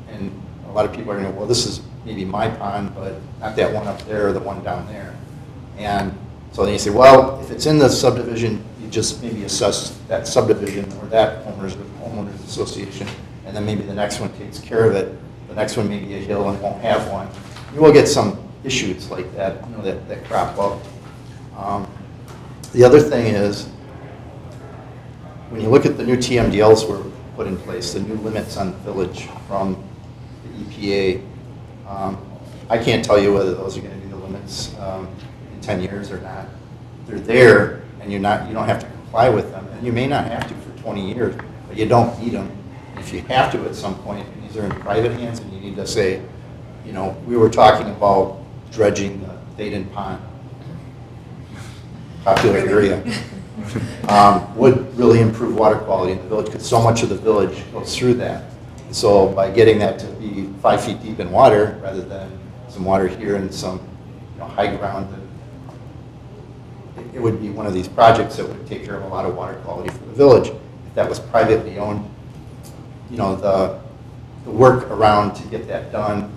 And a lot of people are going to go, well, this is maybe my pond, but not that one up there or the one down there. And so then you say, well, if it's in the subdivision, you just maybe assess that subdivision or that homeowners association, and then maybe the next one takes care of it. The next one may be a hill and won't have one. You will get some issues like that, that crop up. The other thing is, when you look at the new TMDLs were put in place, the new limits on the village from the EPA, I can't tell you whether those are going to be the limits in 10 years or not. They're there, and you don't have to comply with them, and you may not have to for 20 years, but you don't need them. If you have to at some point, and these are in private hands, and you need to say, you know, we were talking about dredging the Dayton Pond, popular area, would really improve water quality in the village, because so much of the village goes through that. So by getting that to be 5 feet deep in water, rather than some water here and some high ground, it would be one of these projects that would take care of a lot of water quality for the village. If that was privately owned, you know, the work around to get that done,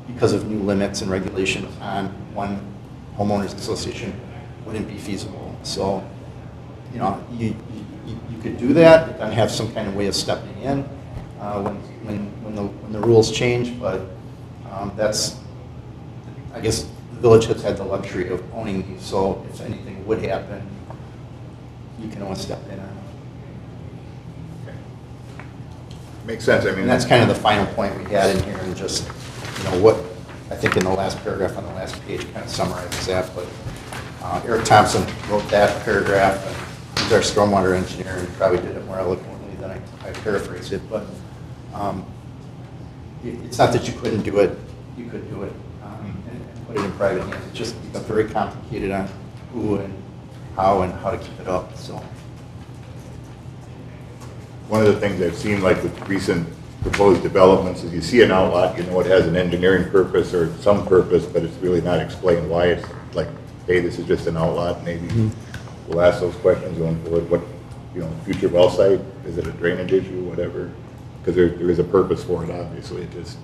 because of new limits and regulations on one homeowners association, wouldn't be feasible. So, you know, you could do that and have some kind of way of stepping in when the rules change, but that's, I guess, the village has had the luxury of owning these, so if anything would happen, you can always step in on it. Makes sense. I mean, And that's kind of the final point we had in here, and just, you know, what, I think in the last paragraph on the last page kind of summarizes that, but Eric Thompson wrote that paragraph, and he's our stormwater engineer, and he probably did it more eloquently than I paraphrased it, but it's not that you couldn't do it, you could do it and put it in private hands. It's just very complicated on who and how to keep it up, so. one of the things I've seen, like with recent proposed developments, is you see an outlot, you know it has an engineering purpose or some purpose, but it's really not explained why. It's like, hey, this is just an outlot. Maybe we'll ask those questions going forward. What, you know, future well site, is it a drainage issue, whatever? Because there is a purpose for it, obviously. It just,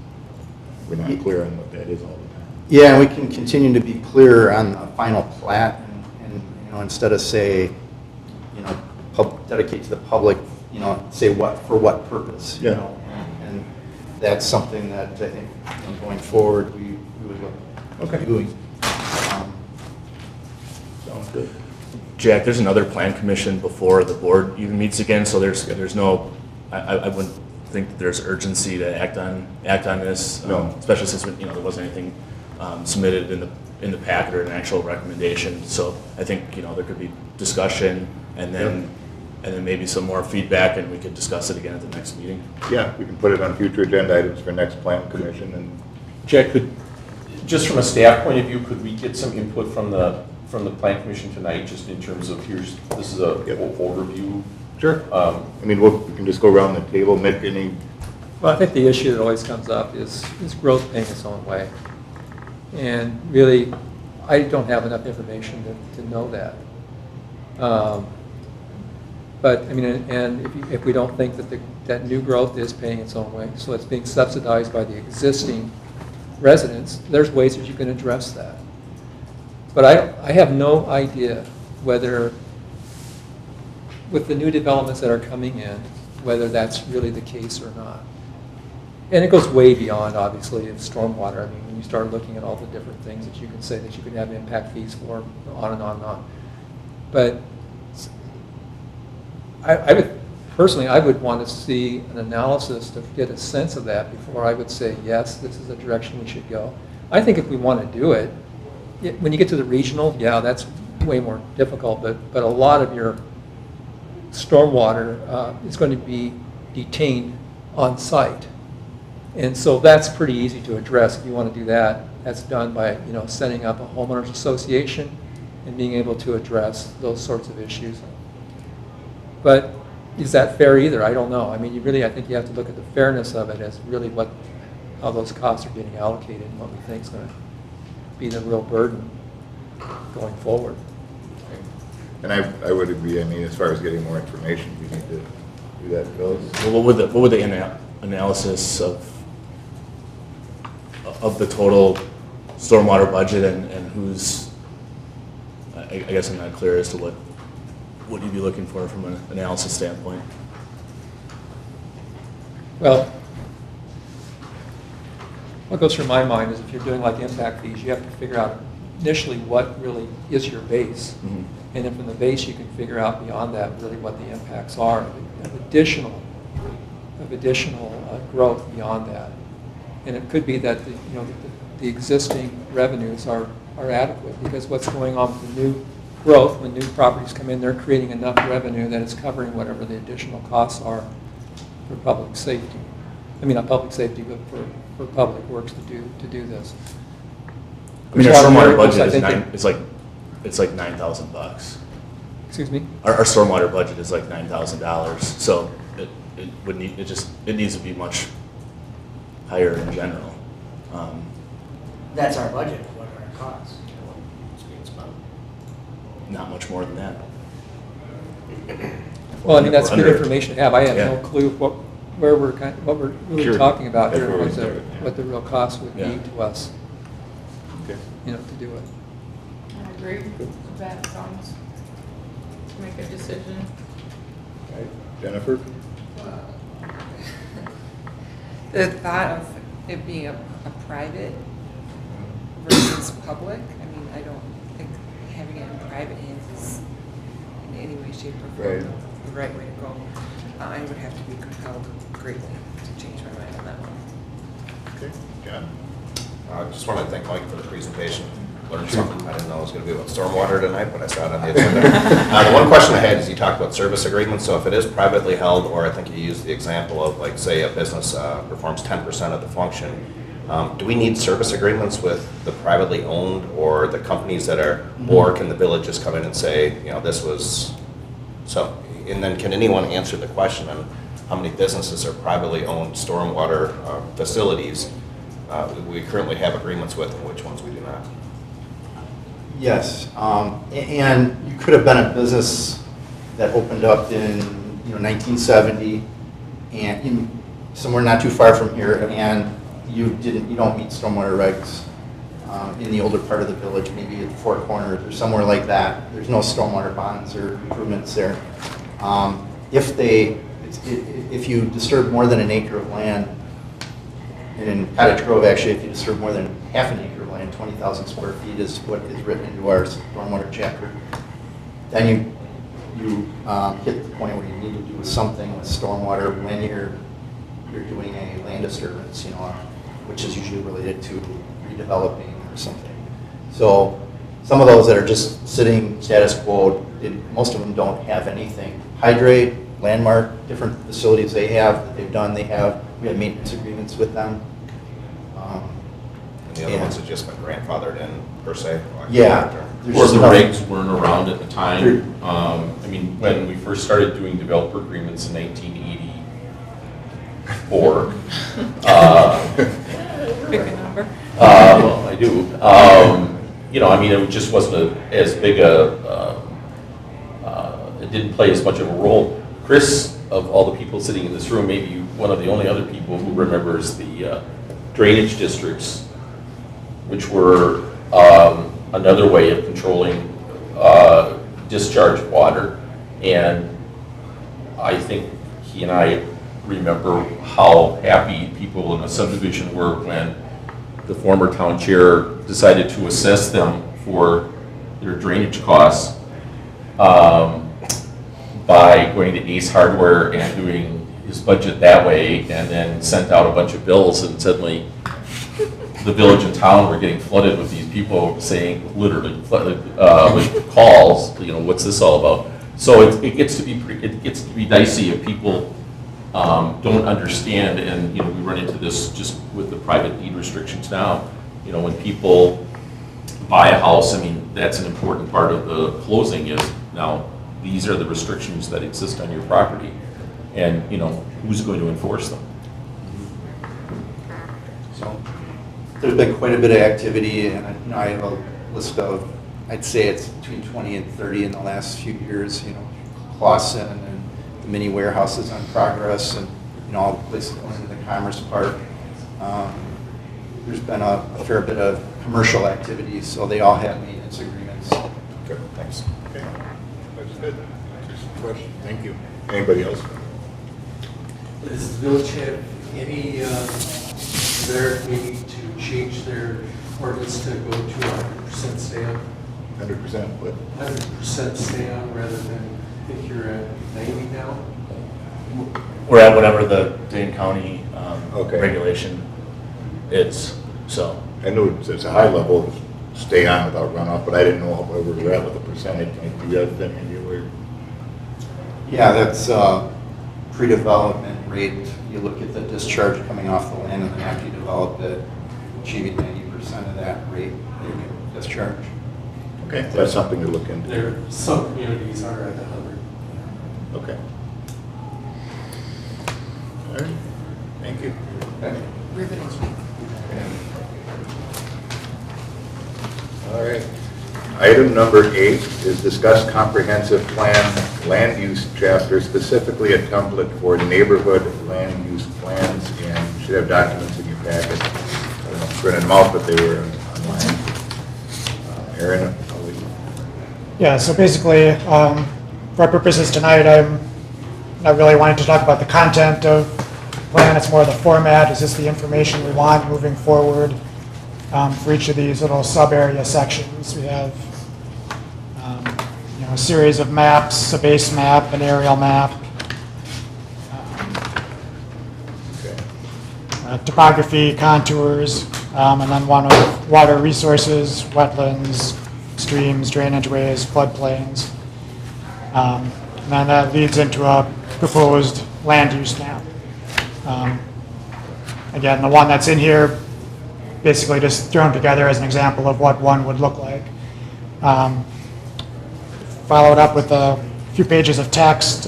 we're not clear on what that is all the time. Yeah, and we can continue to be clear on the final plat, and you know, instead of say, you know, dedicate to the public, you know, say what, for what purpose, you know, and that's something that I think, you know, going forward, we would look at doing. Sounds good. Jack, there's another plan commission before the board even meets again, so there's no, I wouldn't think that there's urgency to act on this, No. especially since, you know, there wasn't anything submitted in the packet or an actual recommendation. So I think, you know, there could be discussion and then maybe some more feedback, and we could discuss it again at the next meeting. Yeah, we can put it on future agenda items for next plan commission. And Jack, just from a staff point of view, could we get some input from the plan commission tonight, just in terms of this is a overview? Sure. I mean, we can just go around the table, make any. Well, I think the issue that always comes up is growth paying its own way. And really, I don't have enough information to know that. But, I mean, and if we don't think that that new growth is paying its own way, so it's being subsidized by the existing residents, there's ways that you can address that. But I have no idea whether, with the new developments that are coming in, whether that's really the case or not. And it goes way beyond, obviously, of stormwater. I mean, when you start looking at all the different things that you can say that you can have impact fees for, on and on and on. But I would, personally, I would want to see an analysis to get a sense of that before I would say, yes, this is the direction we should go. I think if we want to do it, when you get to the regional, yeah, that's way more difficult, but a lot of your stormwater is going to be detained on site. And so that's pretty easy to address. If you want to do that, that's done by, you know, setting up a homeowners association and being able to address those sorts of issues. But is that fair either? I don't know. I mean, I think you have to look at the fairness of it as really how those costs are getting allocated and what we think is going to be the real burden going forward. And I would agree. I mean, as far as getting more information, we need to do that, Bill. Well, what would the analysis of the total stormwater budget and who's, I guess I'm not clear as to what you'd be looking for from an analysis standpoint. Well, what goes through my mind is if you're doing like impact fees, you have to figure out initially what really is your base. Mhm. And then from the base, you can figure out beyond that really what the impacts are of additional growth beyond that. And it could be that the existing revenues are adequate, because what's going on with the new growth, when new properties come in, they're creating enough revenue that it's covering whatever the additional costs are for public safety. I mean, not public safety, but for public works to do this. I mean, our There's a lot of stormwater miracles, I budget think, is it's like $9,000. Excuse me? Our stormwater budget is like $9,000, so it needs to be much higher in general. That's our budget, what are our costs? It's being spent. Not much more than that. Well, I mean, that's We're good under- information to have. I have no Yeah. clue what we're really Sure. talking about That's here, where we what started, yeah. the real cost would Yeah. be to us, Okay. to do it. I agree with that, sounds, to make a decision. Okay. Jennifer? The thought of it being a private versus public, I mean, I don't think having it in private hands is in any way, shape, or Right. form the right way to go. I would have to be compelled greatly to change my mind on that one. Okay. John? I just want to thank Mike for the presentation. Learned something. I didn't know it was going to be about stormwater tonight, but I saw it on the agenda. The one question I had is you talked about service agreements. So if it is privately held, or I think you used the example of, like, say a business performs 10% of the function, do we need service agreements with the privately owned or the companies that are, or can the village just come in and say, this was, so, and then can anyone answer the question on how many businesses are privately owned stormwater facilities we currently have agreements with and which ones we do not? Yes, and you could have been a business that opened up in 1970 and somewhere not too far from here, and you don't meet stormwater regs in the older part of the village, maybe at the Four Corners or somewhere like that. There's no stormwater bonds or improvements there. If you disturb more than an acre of land, and in Cottage Grove, actually, if you disturb more than half an acre of land, 20,000 square feet is what is written into our stormwater chapter, then you hit the point where you need to do something with stormwater when you're doing a land disturbance, which is usually related to redeveloping or something. So some of those that are just sitting status quo, most of them don't have anything. Hydrate, Landmark, different facilities they have that they've done, we have maintenance agreements with them. And the other ones have just been grandfathered in, per se? Yeah. Or the regs weren't around at the time. When we first started doing developer agreements in 1984. Pick a number. Well, I do. It just wasn't as big it didn't play as much of a role. Chris, of all the people sitting in this room, maybe one of the only other people who remembers the drainage districts, which were another way of controlling discharge water. And I think he and I remember how happy people in the subdivision were when the former town chair decided to assess them for their drainage costs by going to Ace Hardware and doing his budget that way, and then sent out a bunch of bills, and suddenly the village and town were getting flooded with these people saying, literally, with calls, what's this all about? So it gets to be dicey if people don't understand, and we run into this just with the private deed restrictions now. When people buy a house, that's an important part of the closing is now these are the restrictions that exist on your property, and who's going to enforce them? So there's been quite a bit of activity, and I have a list of, I'd say it's between 20 and 30 in the last few years. Clausen and the mini warehouses on Progress, and all the places going into the Commerce Park. There's been a fair bit of commercial activity, so they all have maintenance agreements. Good, thanks. Okay. That's good. Just a question. Thank you. Anybody else? Does the village have any, their need to change their ordinance to go to 100% 100% stay on? 100% what? 100% stay on rather than, I think you're at 90 now? We're at whatever the Dane County Okay. regulation is, so. I know it's a high level, stay on without runoff, but I didn't know where we were at with the percentage. Do you have any idea where? Yeah, that's pre-development rate. You look at the discharge coming off the land, and then after you develop it, achieving 90% of that rate, you can discharge. Okay, that's something to look into. There, some communities are at 100. Okay. All right, thank you. Riveting. All right. Item number 8 is discuss comprehensive plan land use chapter, specifically a template for neighborhood land use plans, and you should have documents in your packet. I don't know if you printed them out, but they were online. Aaron? I'll leave you. Yeah, so basically, for our purposes tonight, I'm not really wanting to talk about the content of the plan. It's more the format. Is this the information we want moving forward for each of these little sub-area sections? We have a series of maps, a base map, an aerial map, topography, contours, and then one of water resources, wetlands, streams, drainage ways, floodplains. And then that leads into a proposed land use map. Again, the one that's in here, basically just thrown together as an example of what one would look like. Followed up with a few pages of text,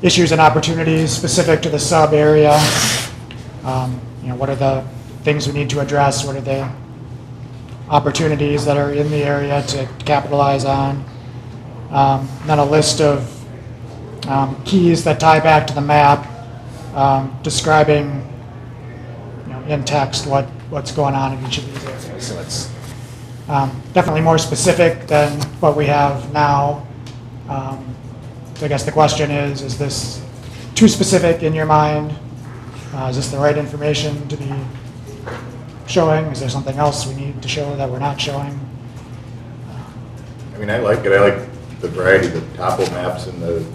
issues and opportunities specific to the sub area. What are the things we need to address? What are the opportunities that are in the area to capitalize on? Then a list of keys that tie back to the map, describing in text what's going on in each of these areas. So it's definitely more specific than what we have now. So I guess the question is this too specific in your mind? Is this the right information to be showing? Is there something else we need to show that we're not showing? I mean, I like it. I like the variety, the topo maps and the,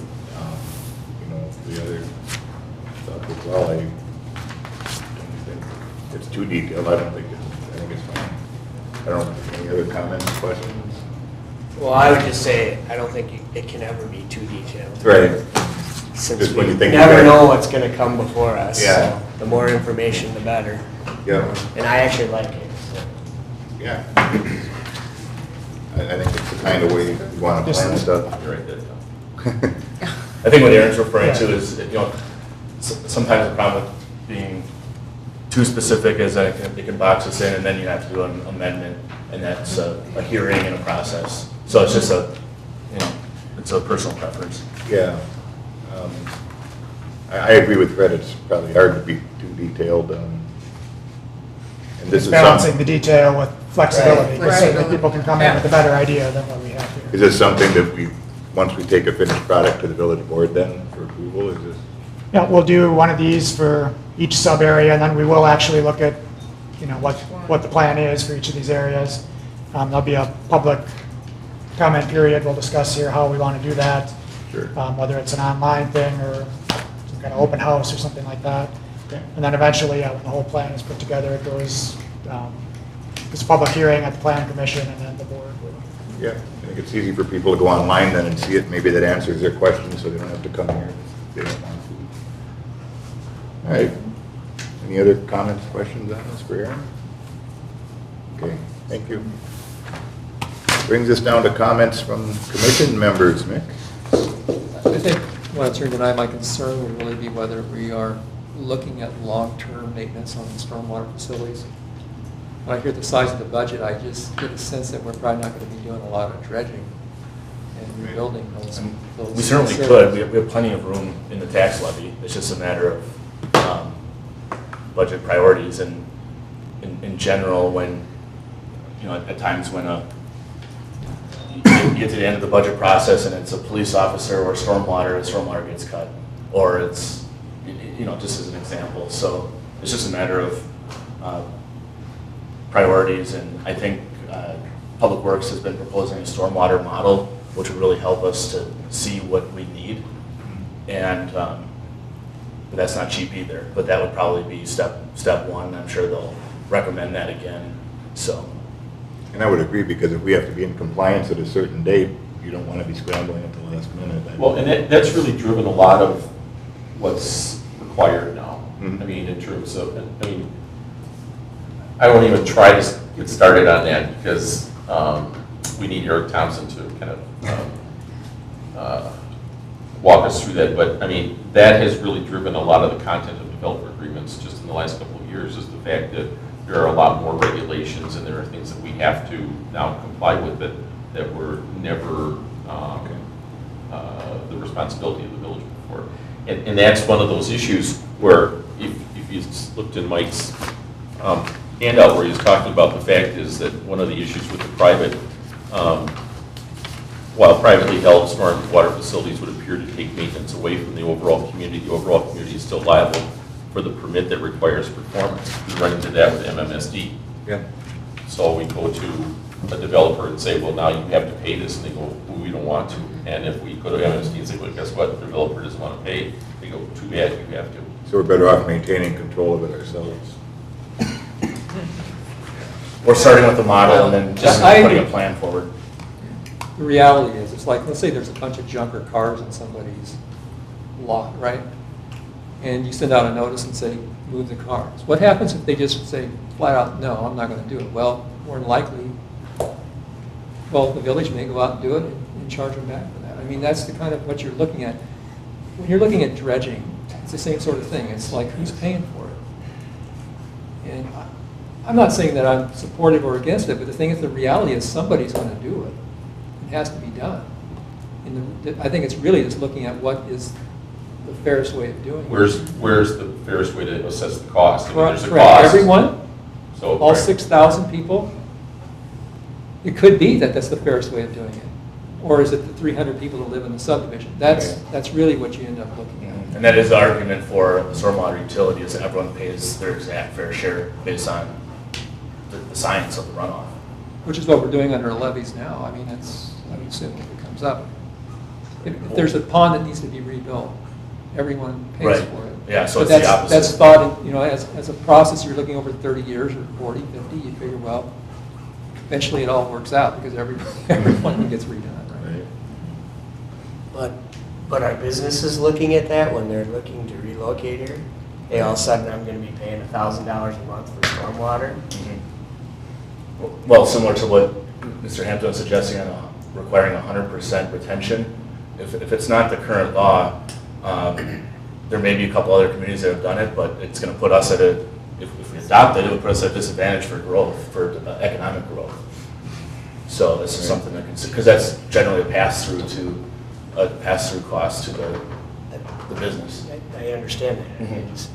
the other stuff as well. I don't think it's too detailed. I think it's fine. I don't know, any other comments, questions? Well, I would just say, I don't think it can ever be too detailed. Right. Since Just we when you think never you got it. know what's gonna come before us. Yeah. So the more information, the better. Yeah. And I actually like it, so. Yeah. I think it's the kind of way you want to plan stuff. You're right there. I think what Aaron's referring to is, sometimes the problem with being too specific is that it can box us in, and then you have to do an amendment, and that's a hearing and a process. So it's just it's a personal preference. Yeah. I agree with Fred. It's probably hard to be too detailed. And this It's is balancing something. the detail with flexibility, Right. so that people can come in with a better idea than what we have here. Is this something that once we take a finished product to the village board then for approval? Is this? Yeah, we'll do one of these for each sub area, and then we will actually look at, what the plan is for each of these areas. There'll be a public comment period. We'll discuss here how we want to do that. Sure. Whether it's an online thing or some kind of open house or something like that. Okay. And then eventually, when the whole plan is put together, it goes, there's a public hearing at the planning commission, and then the board will. Yeah, I think it's easy for people to go online then and see it. Maybe that answers their questions, so they don't have to come here if they don't want to. All right. Any other comments, questions on this for Aaron? Okay, thank you. Brings us down to comments from commission members. Mick? I think when it's here tonight, my concern would really be whether we are looking at long-term maintenance on stormwater facilities. When I hear the size of the budget, I just get a sense that we're probably not going to be doing a lot of dredging and rebuilding those. We certainly could. We have plenty of room in the tax levy. It's just a matter of budget priorities, and in general, when at times when you get to the end of the budget process and it's a police officer or stormwater gets cut, or it's just as an example. So it's just a matter of priorities, and I think Public Works has been proposing a stormwater model, which would really help us to see what we need. And, but that's not cheap either, but that would probably be step one. I'm sure they'll recommend that again, so. And I would agree, because if we have to be in compliance at a certain date, you don't want to be scrambling at the last minute. Well, and that's really driven a lot of what's required now. Mhm. I mean, in terms of, I won't even try to get started on that, because we need Eric Thompson to kind of walk us through that. But, I mean, that has really driven a lot of the content of developer agreements just in the last couple of years, is the fact that there are a lot more regulations, and there are things that we have to now comply with that were never the responsibility of the village before. And that's one of those issues where, if you looked in Mike's handout where he was talking about, the fact is that one of the issues with the private, while privately held stormwater facilities would appear to take maintenance away from the overall community is still liable for the permit that requires performance. We run into that with MMSD. Yeah. So we go to a developer and say, well, now you have to pay this, and they go, well, we don't want to. And if we go to MMSD and say, well, guess what, the developer doesn't want to pay, they go, too bad, you have to. So we're better off maintaining control of it ourselves. We're starting with the model and then just I putting a agree. plan forward. The reality is, it's like, let's say there's a bunch of junker cars in somebody's lot, right? And you send out a notice and say, move the cars. What happens if they just say flat out, no, I'm not going to do it? Well, more than likely, the village may go out and do it and charge them back for that. I mean, that's the kind of what you're looking at. When you're looking at dredging, it's the same sort of thing. It's like, who's paying for it? And I'm not saying that I'm supportive or against it, but the thing is, the reality is somebody's going to do it. It has to be done. And I think it's really just looking at what is the fairest way of doing it. Where's the fairest way to assess the cost? I mean, there's a Correct. cost. Everyone, So, all right. 6,000 people, it could be that that's the fairest way of doing it. Or is it the 300 people that live in the subdivision? That's really what you end up looking at. And that is the argument for the stormwater utility, is that everyone pays their exact fair share based on the science of the runoff. Which is what we're doing under levies now. I mean, I would assume if it comes up. If there's a pond that needs to be rebuilt, everyone pays Right. for it. Yeah, so But it's the opposite. That's thought, as a process, you're looking over 30 years or 40, 50, you figure, well, eventually it all works out because everyone gets redone, right? But are businesses looking at that when they're looking to relocate here? Hey, all of a sudden I'm gonna be paying $1,000 a month for stormwater? Well, similar to what Mr. Hampton was suggesting on requiring 100% retention. If it's not the current law, there may be a couple other communities that have done it, but it's going to put us if we adopt it, it would put us at a disadvantage for growth, for economic growth. So this is something to consider, because that's generally a pass-through cost to the business. I understand that. Mhm.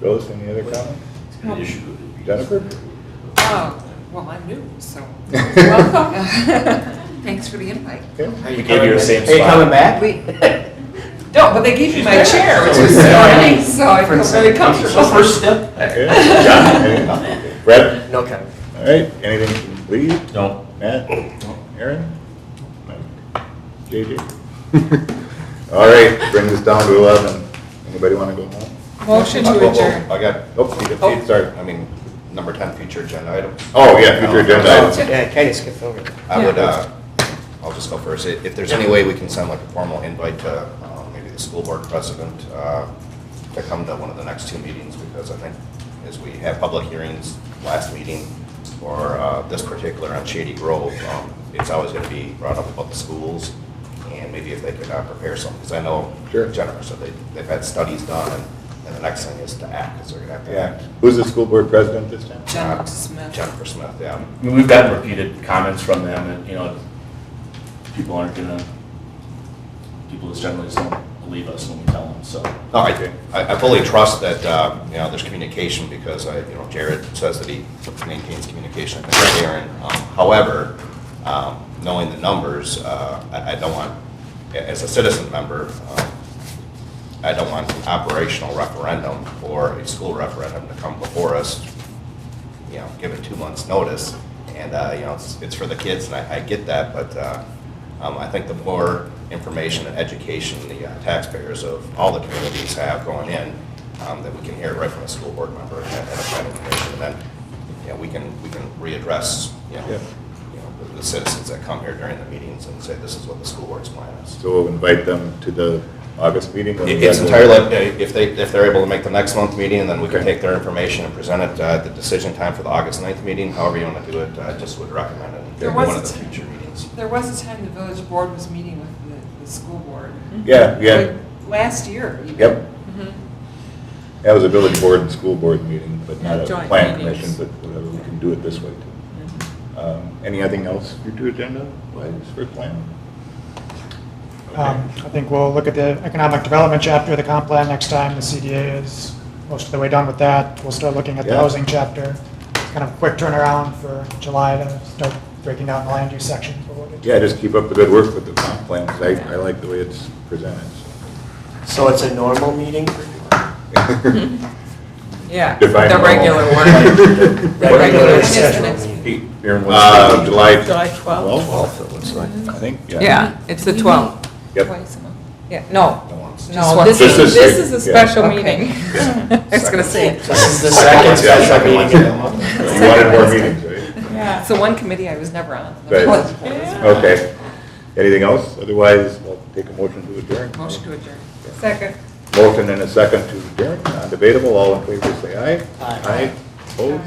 Rose, any other comments? An issue. Jennifer? Well, I'm new, so welcome. Thanks for the invite. We gave you the same Are you coming spot. back? No, but they gave me my chair, which was so nice, so I feel very comfortable. First step. Okay. John, anything? Brett? No comment. All right, anything from Lee? No. Matt? No. Aaron? Mike? JJ? All right, brings us down to 11. Anybody want to go home? Motion to adjourn. I got, Oh. sorry, number 10, future agenda items. Oh, yeah, future agenda items. Yeah, kind of skipped over. I would, I'll just go first. If there's any way we can send like a formal invite to maybe the school board president to come to one of the next two meetings, because I think as we have public hearings, last meeting, or this particular on Shady Grove, it's always going to be brought up about the schools, and maybe if they could prepare something, because I know Jennifer said they've had studies done, and the next thing is to act, because they're going to have to act. Who's the school board president this time? Jennifer Smith. Jennifer Smith, yeah. I mean, we've gotten repeated comments from them, and, people just generally just don't believe us when we tell them, so. No, I fully trust that, there's communication, because Jared says that he maintains communication, I think, with Aaron. However, knowing the numbers, I don't want, as a citizen member, I don't want an operational referendum or a school referendum to come before us you know, given 2 months' notice, and, you know, it's for the kids, and I get that, but I think the more information and education the taxpayers of all the communities have going in, that we can hear right from a school board member and a planning commission, and then, you know, we can readdress, you know, the citizens that come here during the meetings and say, this is what the school board's plan is. So we'll invite them to the August meeting? It's entirely, if they're able to make the next month meeting, then we can take their information and present it at the decision time for the August 9th meeting, however you want to do it, I just would recommend it There in was one a of the time- future meetings. There was a time the village board was meeting with the school board. Yeah, yeah. Like last year even. Yep. Mhm. That was a village board and school board meeting, but not Yeah, a joint plan meetings. commission, but whatever, we can do it this way too. Anything else for your agenda, wise for plan? I think we'll look at the economic development chapter of the comp plan next time. The CDA is most of the way done with that. We'll start looking at the Yeah. housing chapter. It's kind of a quick turnaround for July to start breaking down the land use sections. But we'll get to Yeah, just keep up the good work with the comp plan, 'cause I like the way it's presented. So it's a normal meeting for you? Yeah, Define the normal. regular one. Regular When is the schedule next meeting. July July 12th. 12th, it looks like, I think, Yeah, it's the 12th. Yep. Twice a month. Yeah, no, Just no, one. this Just is, this this is a thing, special yeah. meeting. I was gonna say. This is the second special meeting in the month. You wanted more meetings, right? Yeah, so one committee I was never on. Right. Okay. Anything else? Otherwise, we'll take a motion to adjourn. Motion to adjourn. Second. Motion and a second to adjourn, non-debatable, all in favor say aye. Aye. Aye, opposed?